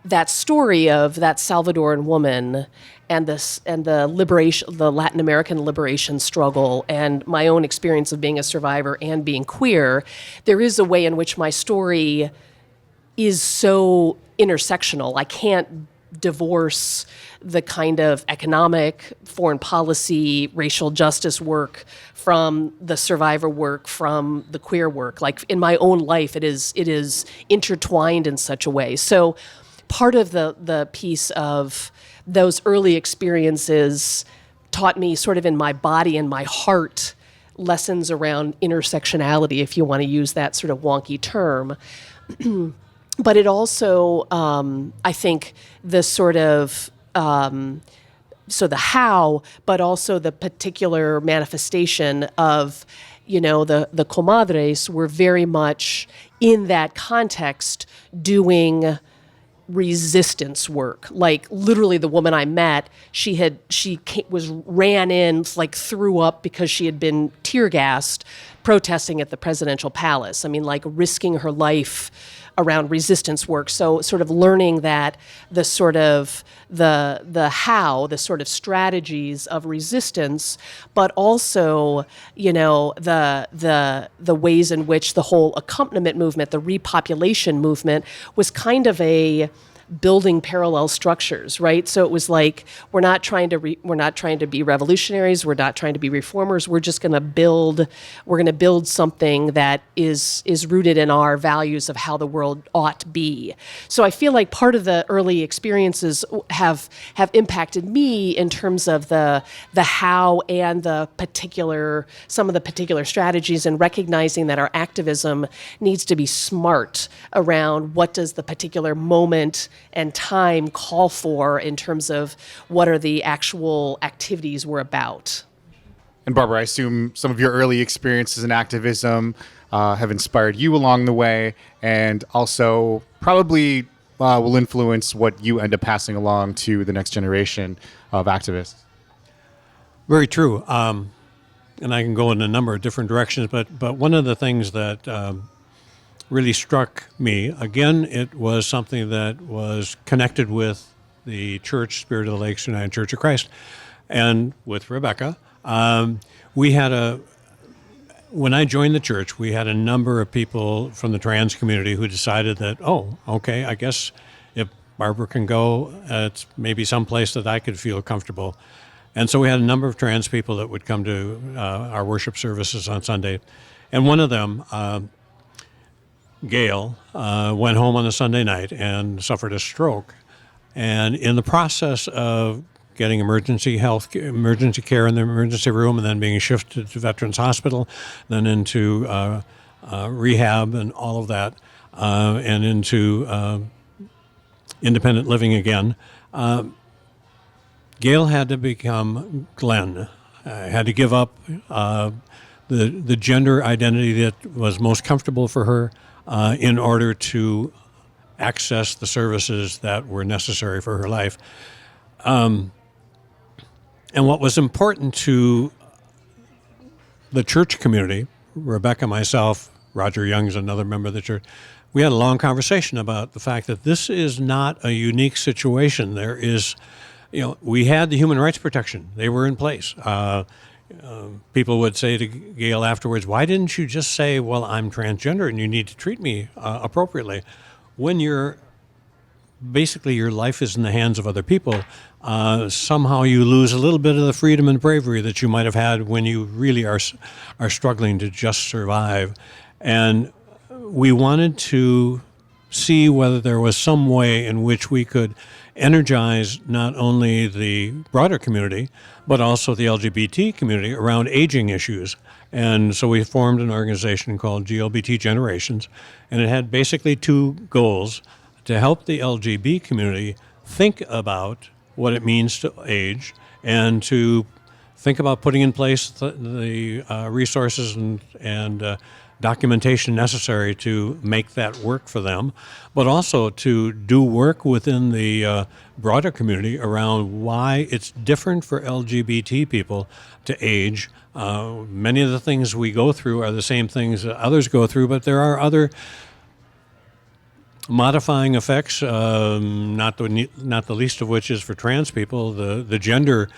that story of that Salvadoran woman and the liberation, the Latin American liberation struggle, and my own experience of being a survivor and being queer. There is a way in which my story is so intersectional. I can't divorce the kind of economic, foreign policy, racial justice work from the survivor work, from the queer work. Like in my own life, it is intertwined in such a way. So part of the piece of those early experiences taught me sort of in my body and my heart lessons around intersectionality, if you want to use that sort of wonky term. But it also, I think, the sort of, so the how, but also the particular manifestation of, the comadres were very much in that context doing resistance work. Like literally the woman I met, ran in, like threw up because she had been tear gassed protesting at the presidential palace. I mean, like risking her life around resistance work. So sort of learning that the sort of the how, the sort of strategies of resistance, but also, the ways in which the whole accompaniment movement, the repopulation movement, was kind of a building parallel structures, right? So it was like we're not trying to be revolutionaries, we're not trying to be reformers. We're just going to build something that is rooted in our values of how the world ought to be. So I feel like part of the early experiences have impacted me in terms of the how and some of the particular strategies, and recognizing that our activism needs to be smart around what does the particular moment and time call for in terms of what are the actual activities we're about. And Barbara, I assume some of your early experiences in activism have inspired you along the way, and also probably will influence what you end up passing along to the next generation of activists. Very true. And I can go in a number of different directions, but one of the things that really struck me, again, it was something that was connected with the church, Spirit of the Lakes United Church of Christ, and with Rebecca. When I joined the church, we had a number of people from the trans community who decided that, I guess if Barbara can go, it's maybe someplace that I could feel comfortable. And so we had a number of trans people that would come to our worship services on Sunday. And one of them, Gail, went home on a Sunday night and suffered a stroke. And in the process of getting emergency care in the emergency room, and then being shifted to Veterans Hospital, then into rehab and all of that, and into independent living again, Gail had to become Glenn. Had to give up the gender identity that was most comfortable for her in order to access the services that were necessary for her life. And what was important to the church community, Rebecca, myself, Roger Young's another member of the church, we had a long conversation about the fact that this is not a unique situation. There is, we had the human rights protection. They were in place. People would say to Gail afterwards, why didn't you just say, well, I'm transgender and you need to treat me appropriately? When you're basically your life is in the hands of other people, somehow you lose a little bit of the freedom and bravery that you might have had when you really are struggling to just survive. And we wanted to see whether there was some way in which we could energize not only the broader community, but also the LGBT community around aging issues. And so we formed an organization called GLBT Generations, and it had basically two goals: to help the LGBT community think about what it means to age, and to think about putting in place the resources and documentation necessary to make that work for them, but also to do work within the broader community around why it's different for LGBT people to age. Many of the things we go through are the same things that others go through, but there are other modifying effects, not the least of which is for trans people, the gender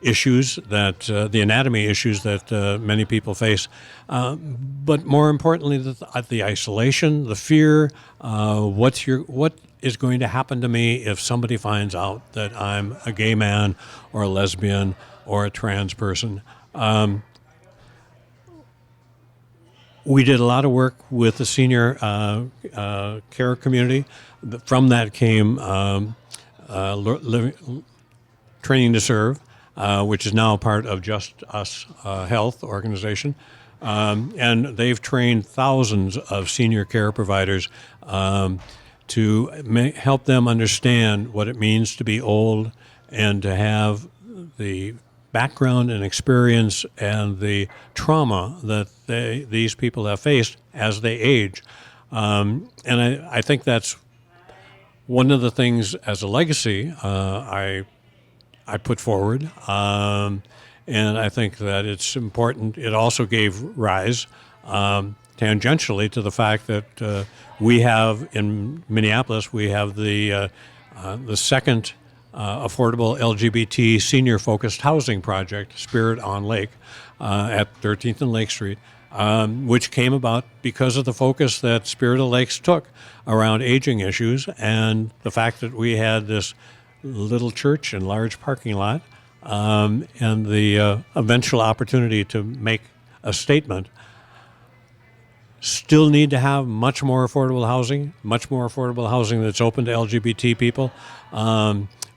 issues that the anatomy issues that many people face, but more importantly, the isolation, the fear. What is going to happen to me if somebody finds out that I'm a gay man or a lesbian or a trans person? We did a lot of work with the senior care community. From that came Training to Serve, which is now part of Just Us Health organization. And they've trained thousands of senior care providers to help them understand what it means to be old and to have the background and experience and the trauma that these people have faced as they age. And I think that's one of the things as a legacy I put forward. And I think that it's important. It also gave rise tangentially to the fact that we have in Minneapolis, we have the second affordable LGBT senior-focused housing project, Spirit on Lake, at 13th and Lake Street, which came about because of the focus that Spirit of Lakes took around aging issues and the fact that we had this little church and large parking lot, and the eventual opportunity to make a statement. Still need to have much more affordable housing that's open to LGBT people,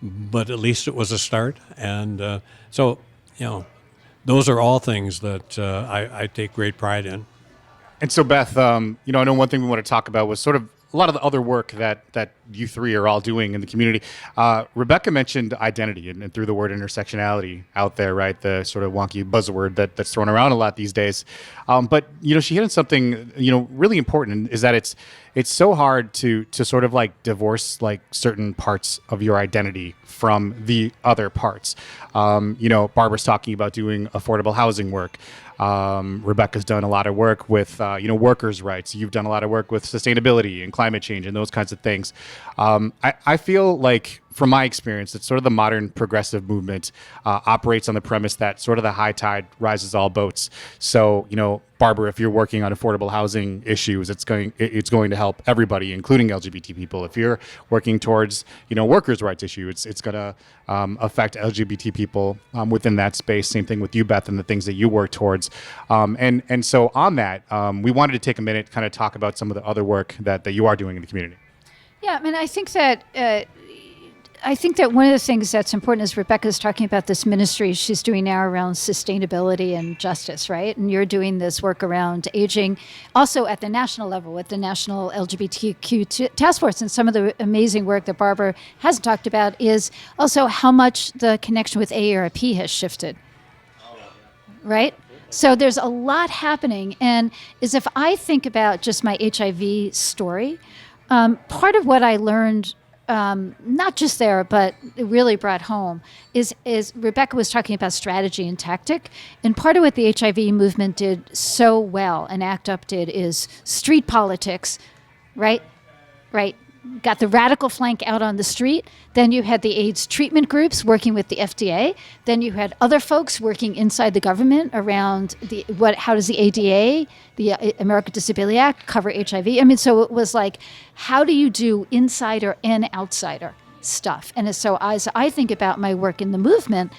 but at least it was a start. And so, those are all things that I take great pride in. And so, Beth, I know one thing we want to talk about was sort of a lot of the other work that you three are all doing in the community. Rebecca mentioned identity and threw the word intersectionality out there, right? The sort of wonky buzzword that's thrown around a lot these days. But she hit on something really important, is that it's so hard to sort of like divorce like certain parts of your identity from the other parts. Barbara's talking about doing affordable housing work. Rebecca's done a lot of work with, workers' rights. You've done a lot of work with sustainability and climate change and those kinds of things. I feel like, from my experience, that sort of the modern progressive movement operates on the premise that sort of the high tide rises all boats. So, Barbara, if you're working on affordable housing issues, it's going to help everybody, including LGBT people. If you're working towards, workers' rights issues, it's going to affect LGBT people within that space. Same thing with you, Beth, and the things that you work towards. And so on that, we wanted to take a minute, kind of talk about some of the other work that you are doing in the community. Yeah, I think that one of the things that's important is Rebecca's talking about this ministry she's doing now around sustainability and justice, right? And you're doing this work around aging also at the national level with the National LGBTQ Task Force. And some of the amazing work that Barbara hasn't talked about is also how much the connection with AARP has shifted, right? So there's a lot happening. And if I think about just my HIV story, part of what I learned, not just there, but it really brought home, is Rebecca was talking about strategy and tactic. And part of what the HIV movement did so well, and ACT UP did, is street politics, right? got the radical flank out on the street. Then you had the AIDS treatment groups working with the FDA. Then you had other folks working inside the government around how does the ADA, the American Disability Act, cover HIV? I mean, so it was like, how do you do insider and outsider stuff? And so as I think about my work in the movement,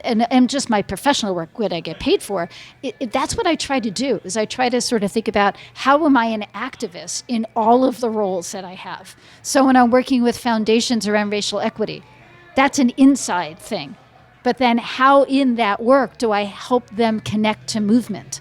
and just my professional work, what I get paid for, that's what I try to do, is I try to sort of think about how am I an activist in all of the roles that I have. So when I'm working with foundations around racial equity, that's an inside thing. But then how in that work do I help them connect to movement,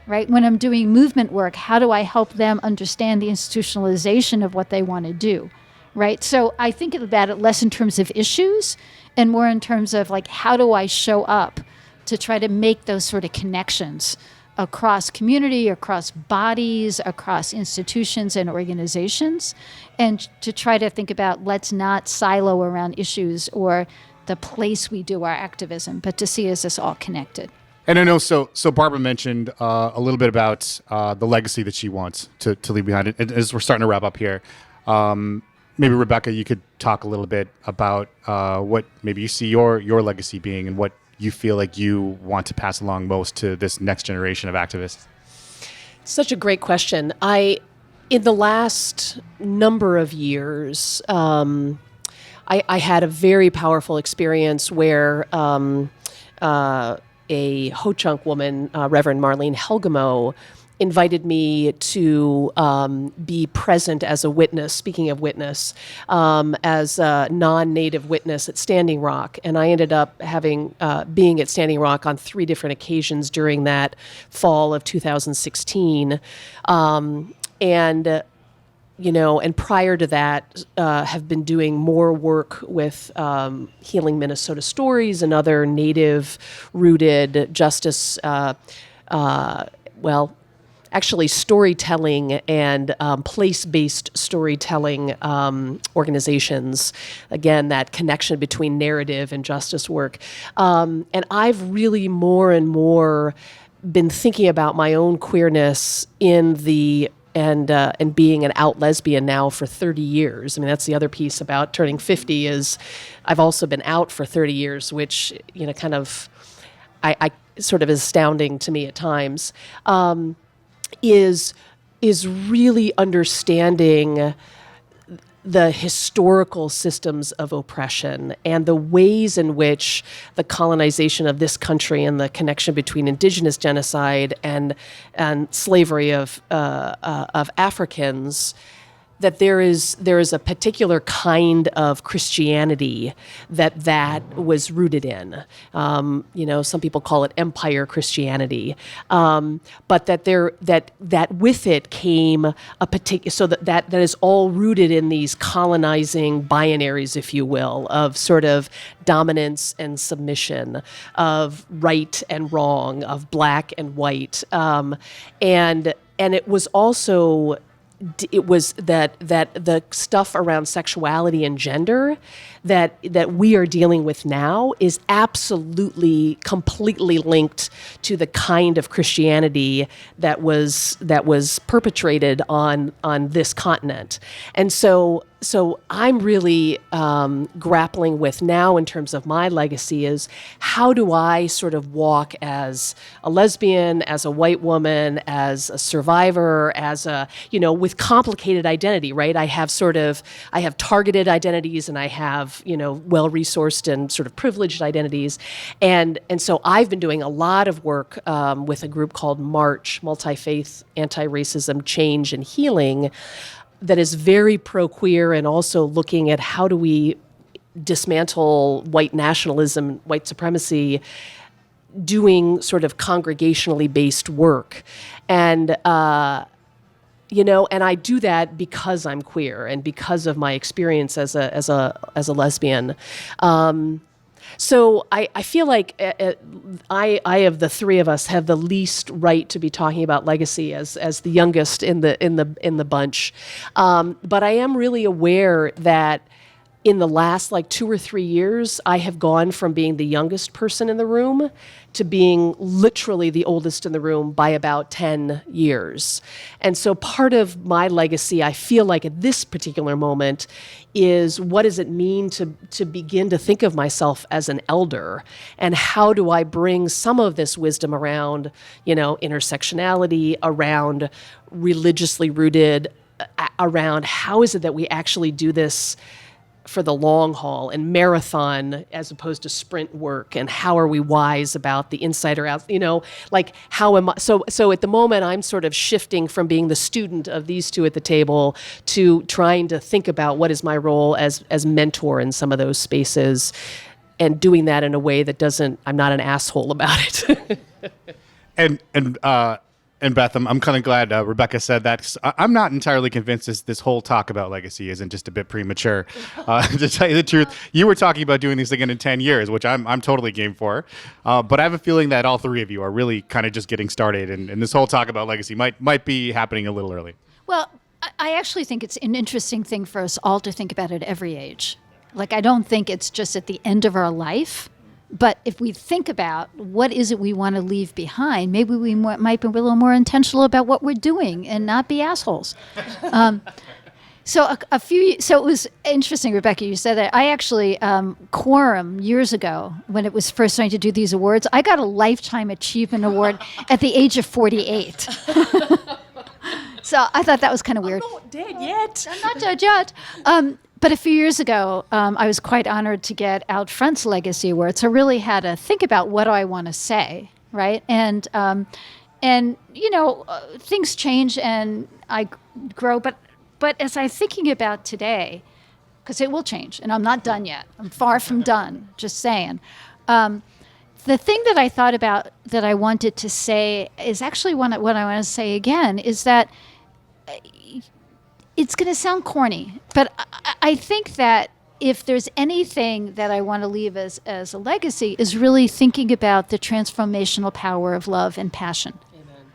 right? When I'm doing movement work, how do I help them understand the institutionalization of what they want to do, right? So I think about it less in terms of issues and more in terms of like, how do I show up to try to make those sort of connections across community, across bodies, across institutions and organizations, and to try to think about, let's not silo around issues or the place we do our activism, but to see is this all connected. And I know, so Barbara mentioned a little bit about the legacy that she wants to leave behind. And as we're starting to wrap up here, maybe Rebecca, you could talk a little bit about what maybe you see your legacy being and what you feel like you want to pass along most to this next generation of activists. Such a great question. In the last number of years, I had a very powerful experience where a Ho-Chunk woman, Reverend Marlene Helgamo, invited me to be present as a witness, speaking of witness, as a non-native witness at Standing Rock. And I ended up being at Standing Rock on 3 different occasions during that fall of 2016. And prior to that, have been doing more work with Healing Minnesota Stories and other Native-rooted justice, actually storytelling and place-based storytelling organizations. Again, that connection between narrative and justice work. And I've really more and more been thinking about my own queerness and being an out lesbian now for 30 years. I mean, that's the other piece about turning 50 is I've also been out for 30 years, which, kind of, I sort of is astounding to me at times. Is really understanding the historical systems of oppression and the ways in which the colonization of this country and the connection between indigenous genocide and slavery of Africans, that there is a particular kind of Christianity that was rooted in. Some people call it empire Christianity, but that with it came a particular, so that is all rooted in these colonizing binaries, if you will, of sort of dominance and submission, of right and wrong, of black and white, and it was also. It was that the stuff around sexuality and gender that we are dealing with now is absolutely completely linked to the kind of Christianity that was perpetrated on this continent. And so I'm really grappling with now in terms of my legacy is how do I sort of walk as a lesbian, as a white woman, as a survivor, as a, with complicated identity, right? I have targeted identities and I have, well-resourced and sort of privileged identities. And so I've been doing a lot of work with a group called March, Multi-Faith, Anti-Racism, Change, and Healing, that is very pro-queer and also looking at how do we dismantle white nationalism, white supremacy, doing sort of congregationally based work. And, and I do that because I'm queer and because of my experience as a lesbian. So I feel like I of the 3 of us have the least right to be talking about legacy as the youngest in the bunch. But I am really aware that in the last like 2 or 3 years, I have gone from being the youngest person in the room to being literally the oldest in the room by about 10 years. And so part of my legacy, I feel like at this particular moment, is what does it mean to begin to think of myself as an elder? And how do I bring some of this wisdom around, intersectionality, around religiously rooted, around how is it that we actually do this for the long haul and marathon as opposed to sprint work, and how are we wise about the inside or out, like how am I, so at the moment I'm sort of shifting from being the student of these two at the table to trying to think about what is my role as mentor in some of those spaces, and doing that in a way that I'm not an asshole about it. And Beth, I'm kind of glad Rebecca said that, 'cause I'm not entirely convinced this whole talk about legacy isn't just a bit premature. To tell you the truth, you were talking about doing this again in 10 years, which I'm totally game for. But I have a feeling that all three of you are really kind of just getting started, and this whole talk about legacy might be happening a little early. Well, I actually think it's an interesting thing for us all to think about at every age. Like, I don't think it's just at the end of our life. But if we think about what is it we want to leave behind, maybe we might be a little more intentional about what we're doing and not be assholes. So it was interesting, Rebecca, you said that. I actually, Quorum years ago, when it was first starting to do these awards, I got a Lifetime Achievement Award at the age of 48. So I thought that was kind of weird. I'm not dead yet. I'm not dead yet. But a few years ago, I was quite honored to get Out Front's Legacy Award. So I really had to think about what do I want to say, right? And things change and I grow. But as I'm thinking about today, because it will change, and I'm not done yet. I'm far from done, just saying. The thing that I thought about that I wanted to say is actually what I want to say again, is that it's going to sound corny, but I think that if there's anything that I want to leave as a legacy is really thinking about the transformational power of love and passion. Amen.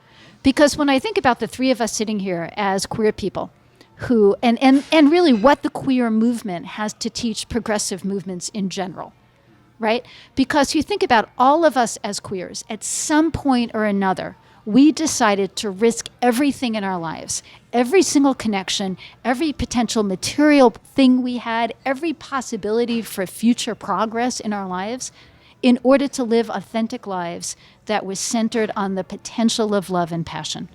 Because when I think about the three of us sitting here as queer people who, and really what the queer movement has to teach progressive movements in general, right? Because you think about all of us as queers, at some point or another, we decided to risk everything in our lives, every single connection, every potential material thing we had, every possibility for future progress in our lives, in order to live authentic lives that were centered on the potential of love and passion.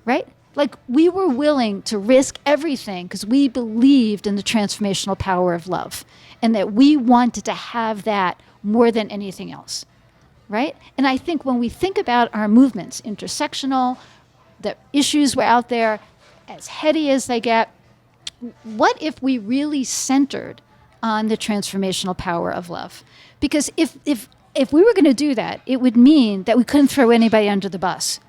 Right? Like, we were willing to risk everything because we believed in the transformational power of love, and that we wanted to have that more than anything else. Right? And I think when we think about our movements, intersectional, the issues were out there, as heady as they get, what if we really centered on the transformational power of love? Because if we were going to do that, it would mean that we couldn't throw anybody under the bus.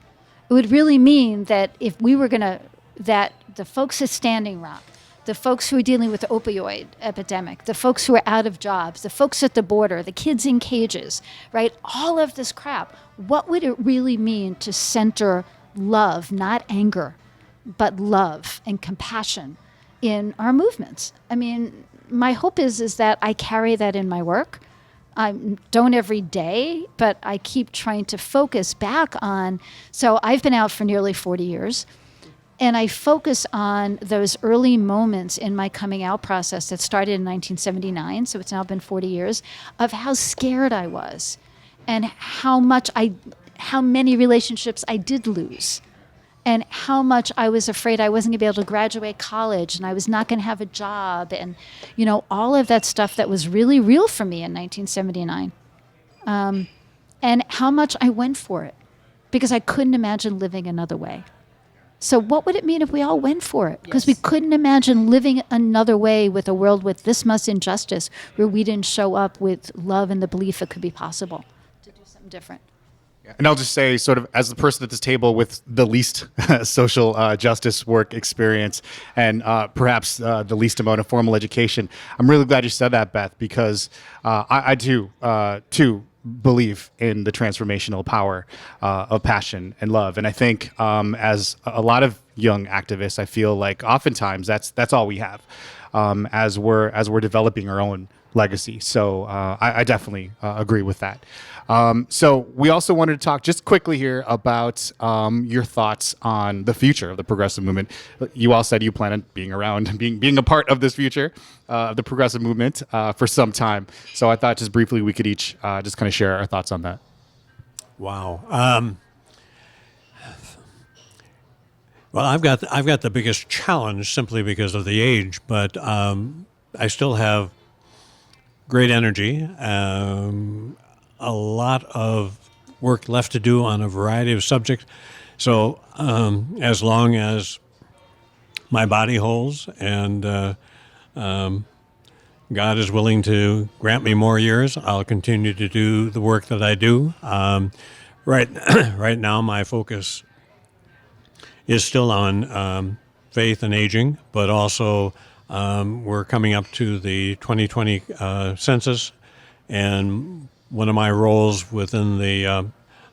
It would really mean that if we were going to, that the folks at Standing Rock, the folks who are dealing with the opioid epidemic, the folks who are out of jobs, the folks at the border, the kids in cages, right? All of this crap. What would it really mean to center love, not anger, but love and compassion in our movements? I mean, my hope is that I carry that in my work. I don't every day, but I keep trying to focus back on, so I've been out for nearly 40 years. And I focus on those early moments in my coming out process that started in 1979, so it's now been 40 years, of how scared I was and how many relationships I did lose, and how much I was afraid I wasn't going to be able to graduate college and I was not going to have a job, and all of that stuff that was really real for me in 1979. And how much I went for it because I couldn't imagine living another way. So what would it mean if we all went for it? Because we couldn't imagine living another way with a world with this much injustice where we didn't show up with love and the belief it could be possible to do something different. And I'll just say, sort of, as the person at this table with the least social justice work experience and perhaps the least amount of formal education, I'm really glad you said that, Beth, because I too believe in the transformational power of passion and love. And I think as a lot of young activists, I feel like oftentimes that's all we have as we're developing our own legacy. So I definitely agree with that. So we also wanted to talk just quickly here about your thoughts on the future of the progressive movement. You all said you plan on being around, being a part of this future of the progressive movement for some time. So I thought just briefly we could each just kind of share our thoughts on that. Wow. Well, I've got the biggest challenge simply because of the age, but I still have great energy, a lot of work left to do on a variety of subjects. So as long as my body holds and God is willing to grant me more years, I'll continue to do the work that I do. Right now, my focus is still on faith and aging, but also we're coming up to the 2020 census, and one of my roles within the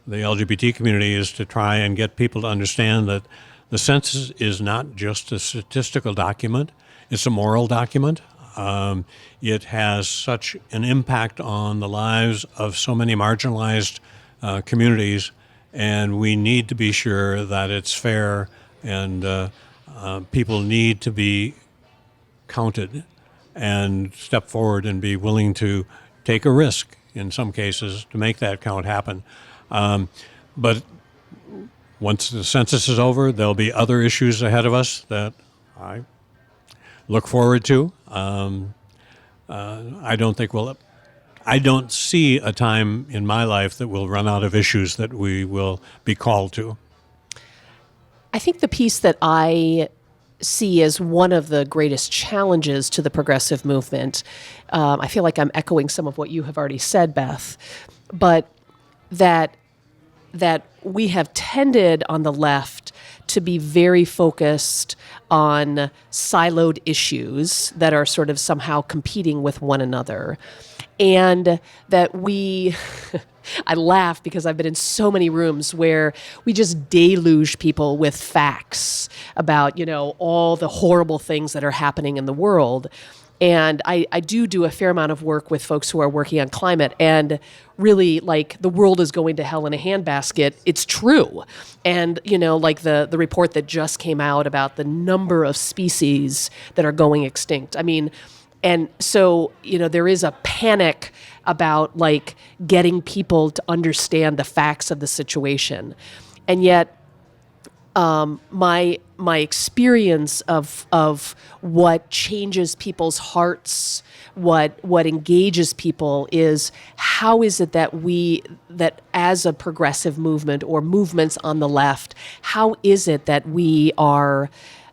LGBT community is to try and get people to understand that the census is not just a statistical document, it's a moral document. It has such an impact on the lives of so many marginalized communities, and we need to be sure that it's fair, and people need to be counted and step forward and be willing to take a risk in some cases to make that count happen. But once the census is over, there'll be other issues ahead of us that I look forward to. I don't see a time in my life that we'll run out of issues that we will be called to. I think the piece that I see as one of the greatest challenges to the progressive movement, I feel like I'm echoing some of what you have already said, Beth, but that we have tended on the left to be very focused on siloed issues that are sort of somehow competing with one another. And that we, I laugh because I've been in so many rooms where we just deluge people with facts about, all the horrible things that are happening in the world. And I do a fair amount of work with folks who are working on climate, and really, like, the world is going to hell in a handbasket. It's true. And, like the report that just came out about the number of species that are going extinct. I mean, and so, there is a panic about, like, getting people to understand the facts of the situation. And yet, my experience of what changes people's hearts, what engages people, is how is it that as a progressive movement or movements on the left, how is it that we are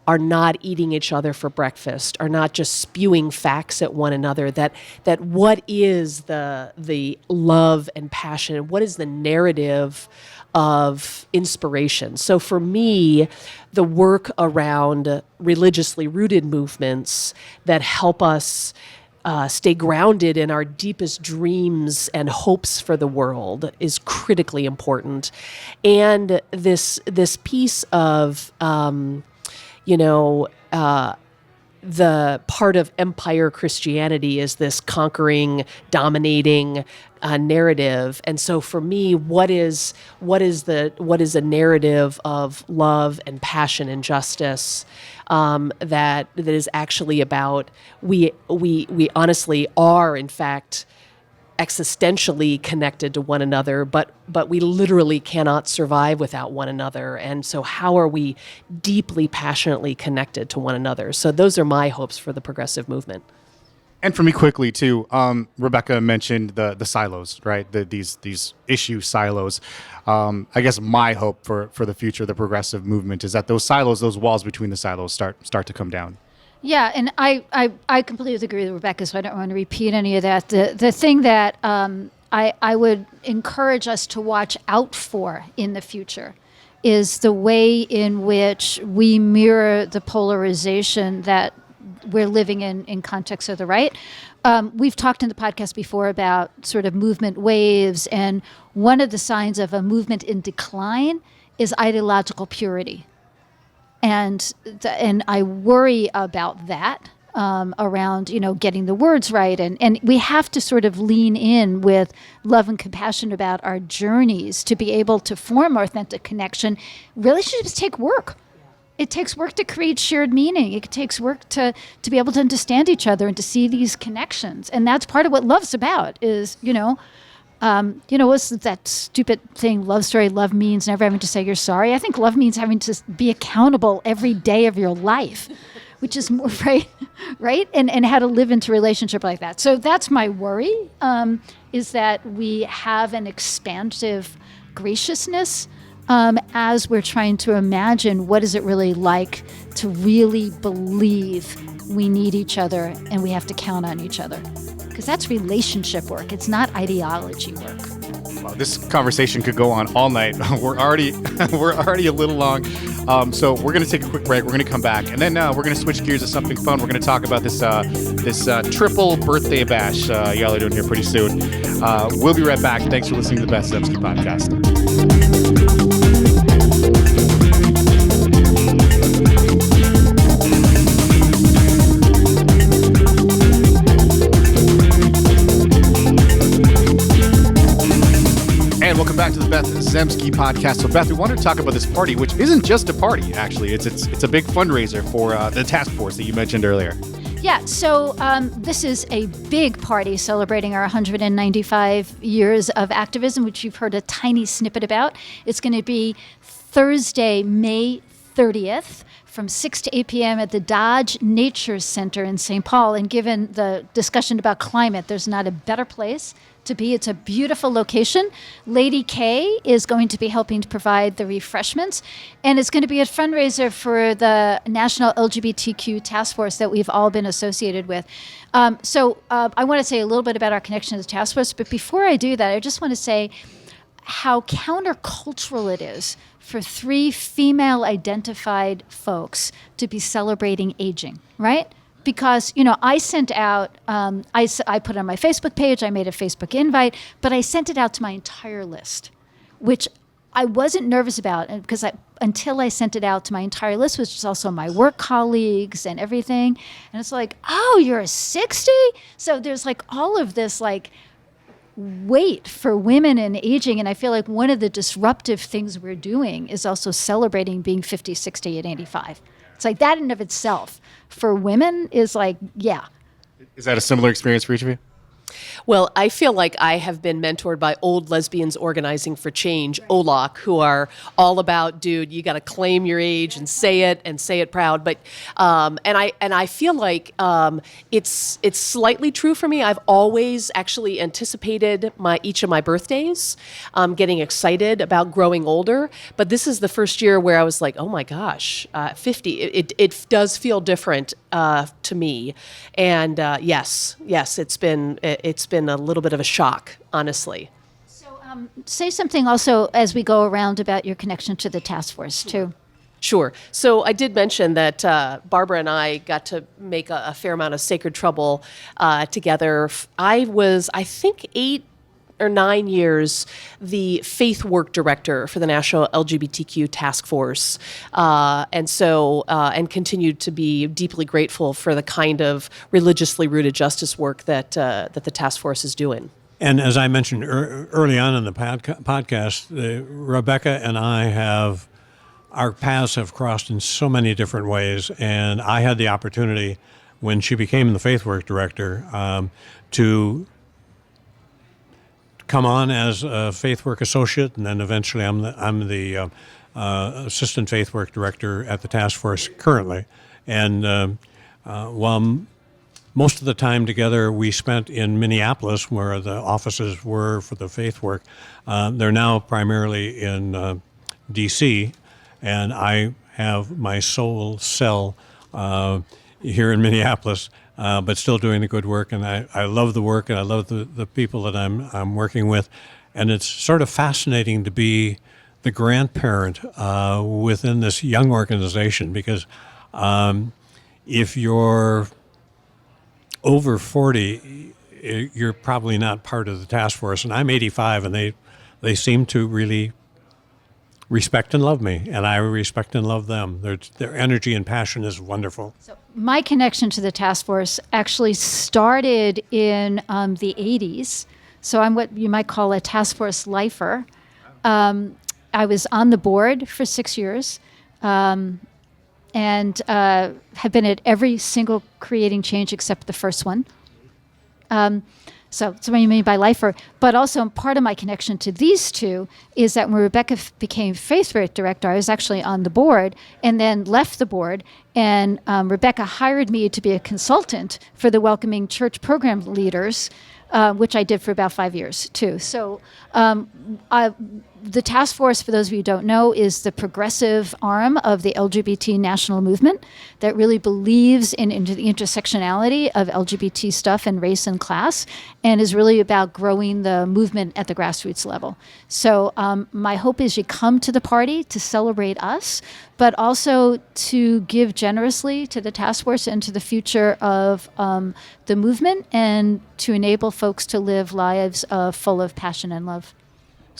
not eating each other for breakfast, are not just spewing facts at one another, that what is the love and passion, what is the narrative of inspiration. So for me, the work around religiously rooted movements that help us stay grounded in our deepest dreams and hopes for the world is critically important. And this piece of the part of empire Christianity is this conquering, dominating narrative. And so for me, what is a narrative of love and passion and justice that is actually about we honestly are, in fact, existentially connected to one another, but we literally cannot survive without one another. And so how are we deeply, passionately connected to one another? So those are my hopes for the progressive movement. And for me, quickly too, Rebecca mentioned the silos, right? These issue silos. I guess my hope for the future of the progressive movement is that those silos, those walls between the silos start to come down. Yeah, and I completely agree with Rebecca, so I don't want to repeat any of that. The thing that I would encourage us to watch out for in the future is the way in which we mirror the polarization that we're living in context of the right. we've talked in the podcast before about sort of movement waves, and one of the signs of a movement in decline is ideological purity. And I worry about that around, getting the words right. And we have to sort of lean in with love and compassion about our journeys to be able to form authentic connection. Relationships take work. It takes work to create shared meaning. It takes work to be able to understand each other and to see these connections. And that's part of what love's about is, what's that stupid thing, love story, love means never having to say you're sorry. I think love means having to be accountable every day of your life, which is more, right? And how to live into a relationship like that. So that's my worry, is that we have an expansive graciousness as we're trying to imagine what is it really like to really believe we need each other and we have to count on each other. Because that's relationship work. It's not ideology work. Wow, this conversation could go on all night. We're already a little long. So we're going to take a quick break. We're going to come back. And then we're going to switch gears to something fun. We're going to talk about this triple birthday bash y'all are doing here pretty soon. We'll be right back. Thanks for listening to the Beth Zemsky Podcast. And welcome back to the Beth Zemsky Podcast. So, Beth, we wanted to talk about this party, which isn't just a party, actually. It's a big fundraiser for the task force that you mentioned earlier. Yeah, so this is a big party celebrating our 195 years of activism, which you've heard a tiny snippet about. It's going to be Thursday, May 30th from 6 to 8 p.m. at the Dodge Nature Center in St. Paul. And given the discussion about climate, there's not a better place to be. It's a beautiful location. Lady K is going to be helping to provide the refreshments, and it's going to be a fundraiser for the National LGBTQ Task Force that we've all been associated with. So I want to say a little bit about our connection to the task force, but before I do that, I just want to say how countercultural it is for 3 female-identified folks to be celebrating aging, right? Because, I sent out, I put it on my Facebook page, I made a Facebook invite, but I sent it out to my entire list, which I wasn't nervous about because until I sent it out to my entire list, which is also my work colleagues and everything. And it's like, oh, you're a 60? So there's like all of this like weight for women and aging. And I feel like one of the disruptive things we're doing is also celebrating being 50, 60, and 85. It's like that in and of itself for women is like, yeah. Is that a similar experience for each of you? Well, I feel like I have been mentored by old lesbians organizing for change, OLOC, who are all about, dude, you got to claim your age and say it proud. But and I feel like it's slightly true for me. I've always actually anticipated each of my birthdays, getting excited about growing older. But this is the first year where I was like, oh my gosh, 50. It does feel different to me. And yes, it's been a little bit of a shock, honestly. So say something also as we go around about your connection to the task force, too. Sure. So I did mention that Barbara and I got to make a fair amount of Sacred Trouble together. I was, I think, 8 or 9 years the faith work director for the National LGBTQ Task Force, and continued to be deeply grateful for the kind of religiously rooted justice work that the task force is doing. And as I mentioned early on in the podcast, Rebecca and our paths have crossed in so many different ways, and I had the opportunity when she became the faith work director to come on as a faith work associate, and then eventually I'm the assistant faith work director at the task force currently. And while most of the time together we spent in Minneapolis, where the offices were for the faith work, they're now primarily in D.C., and I have my sole cell here in Minneapolis, but still doing the good work. And I love the work, and I love the people that I'm working with. And it's sort of fascinating to be the grandparent within this young organization, because if you're over 40, you're probably not part of the task force. And I'm 85, and they seem to really respect and love me, and I respect and love them. Their energy and passion is wonderful. So my connection to the task force actually started in the 80s. So I'm what you might call a task force lifer. I was on the board for 6 years and have been at every single creating change except the first one. So that's what you mean by lifer. But also part of my connection to these two is that when Rebecca became Faith Director, I was actually on the board and then left the board. And Rebecca hired me to be a consultant for the Welcoming Church Program Leaders, which I did for about 5 years too. So the task force, for those of you who don't know, is the progressive arm of the LGBT national movement that really believes in the intersectionality of LGBT stuff and race and class, and is really about growing the movement at the grassroots level. So my hope is you come to the party to celebrate us, but also to give generously to the task force and to the future of the movement, and to enable folks to live lives full of passion and love.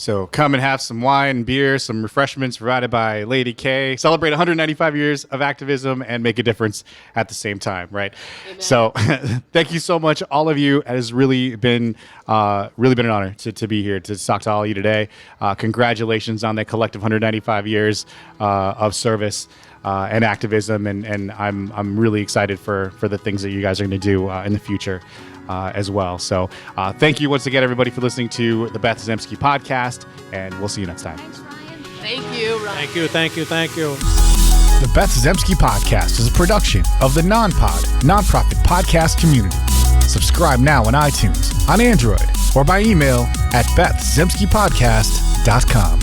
So come and have some wine, beer, some refreshments provided by Lady K. Celebrate 195 years of activism and make a difference at the same time, right? Amen. So thank you so much, all of you. It has really been an honor to be here to talk to all of you today. Congratulations on that collective 195 years of service and activism, and I'm really excited for the things that you guys are going to do in the future. As well. So thank you once again, everybody, for listening to the Beth Zemsky Podcast, and we'll see you next time. Thanks, Ryan. Thank you, Ryan. Thank you. The Beth Zemsky Podcast is a production of the Non-Pod nonprofit podcast community. Subscribe now on iTunes, on Android, or by email at bethzemskypodcast.com.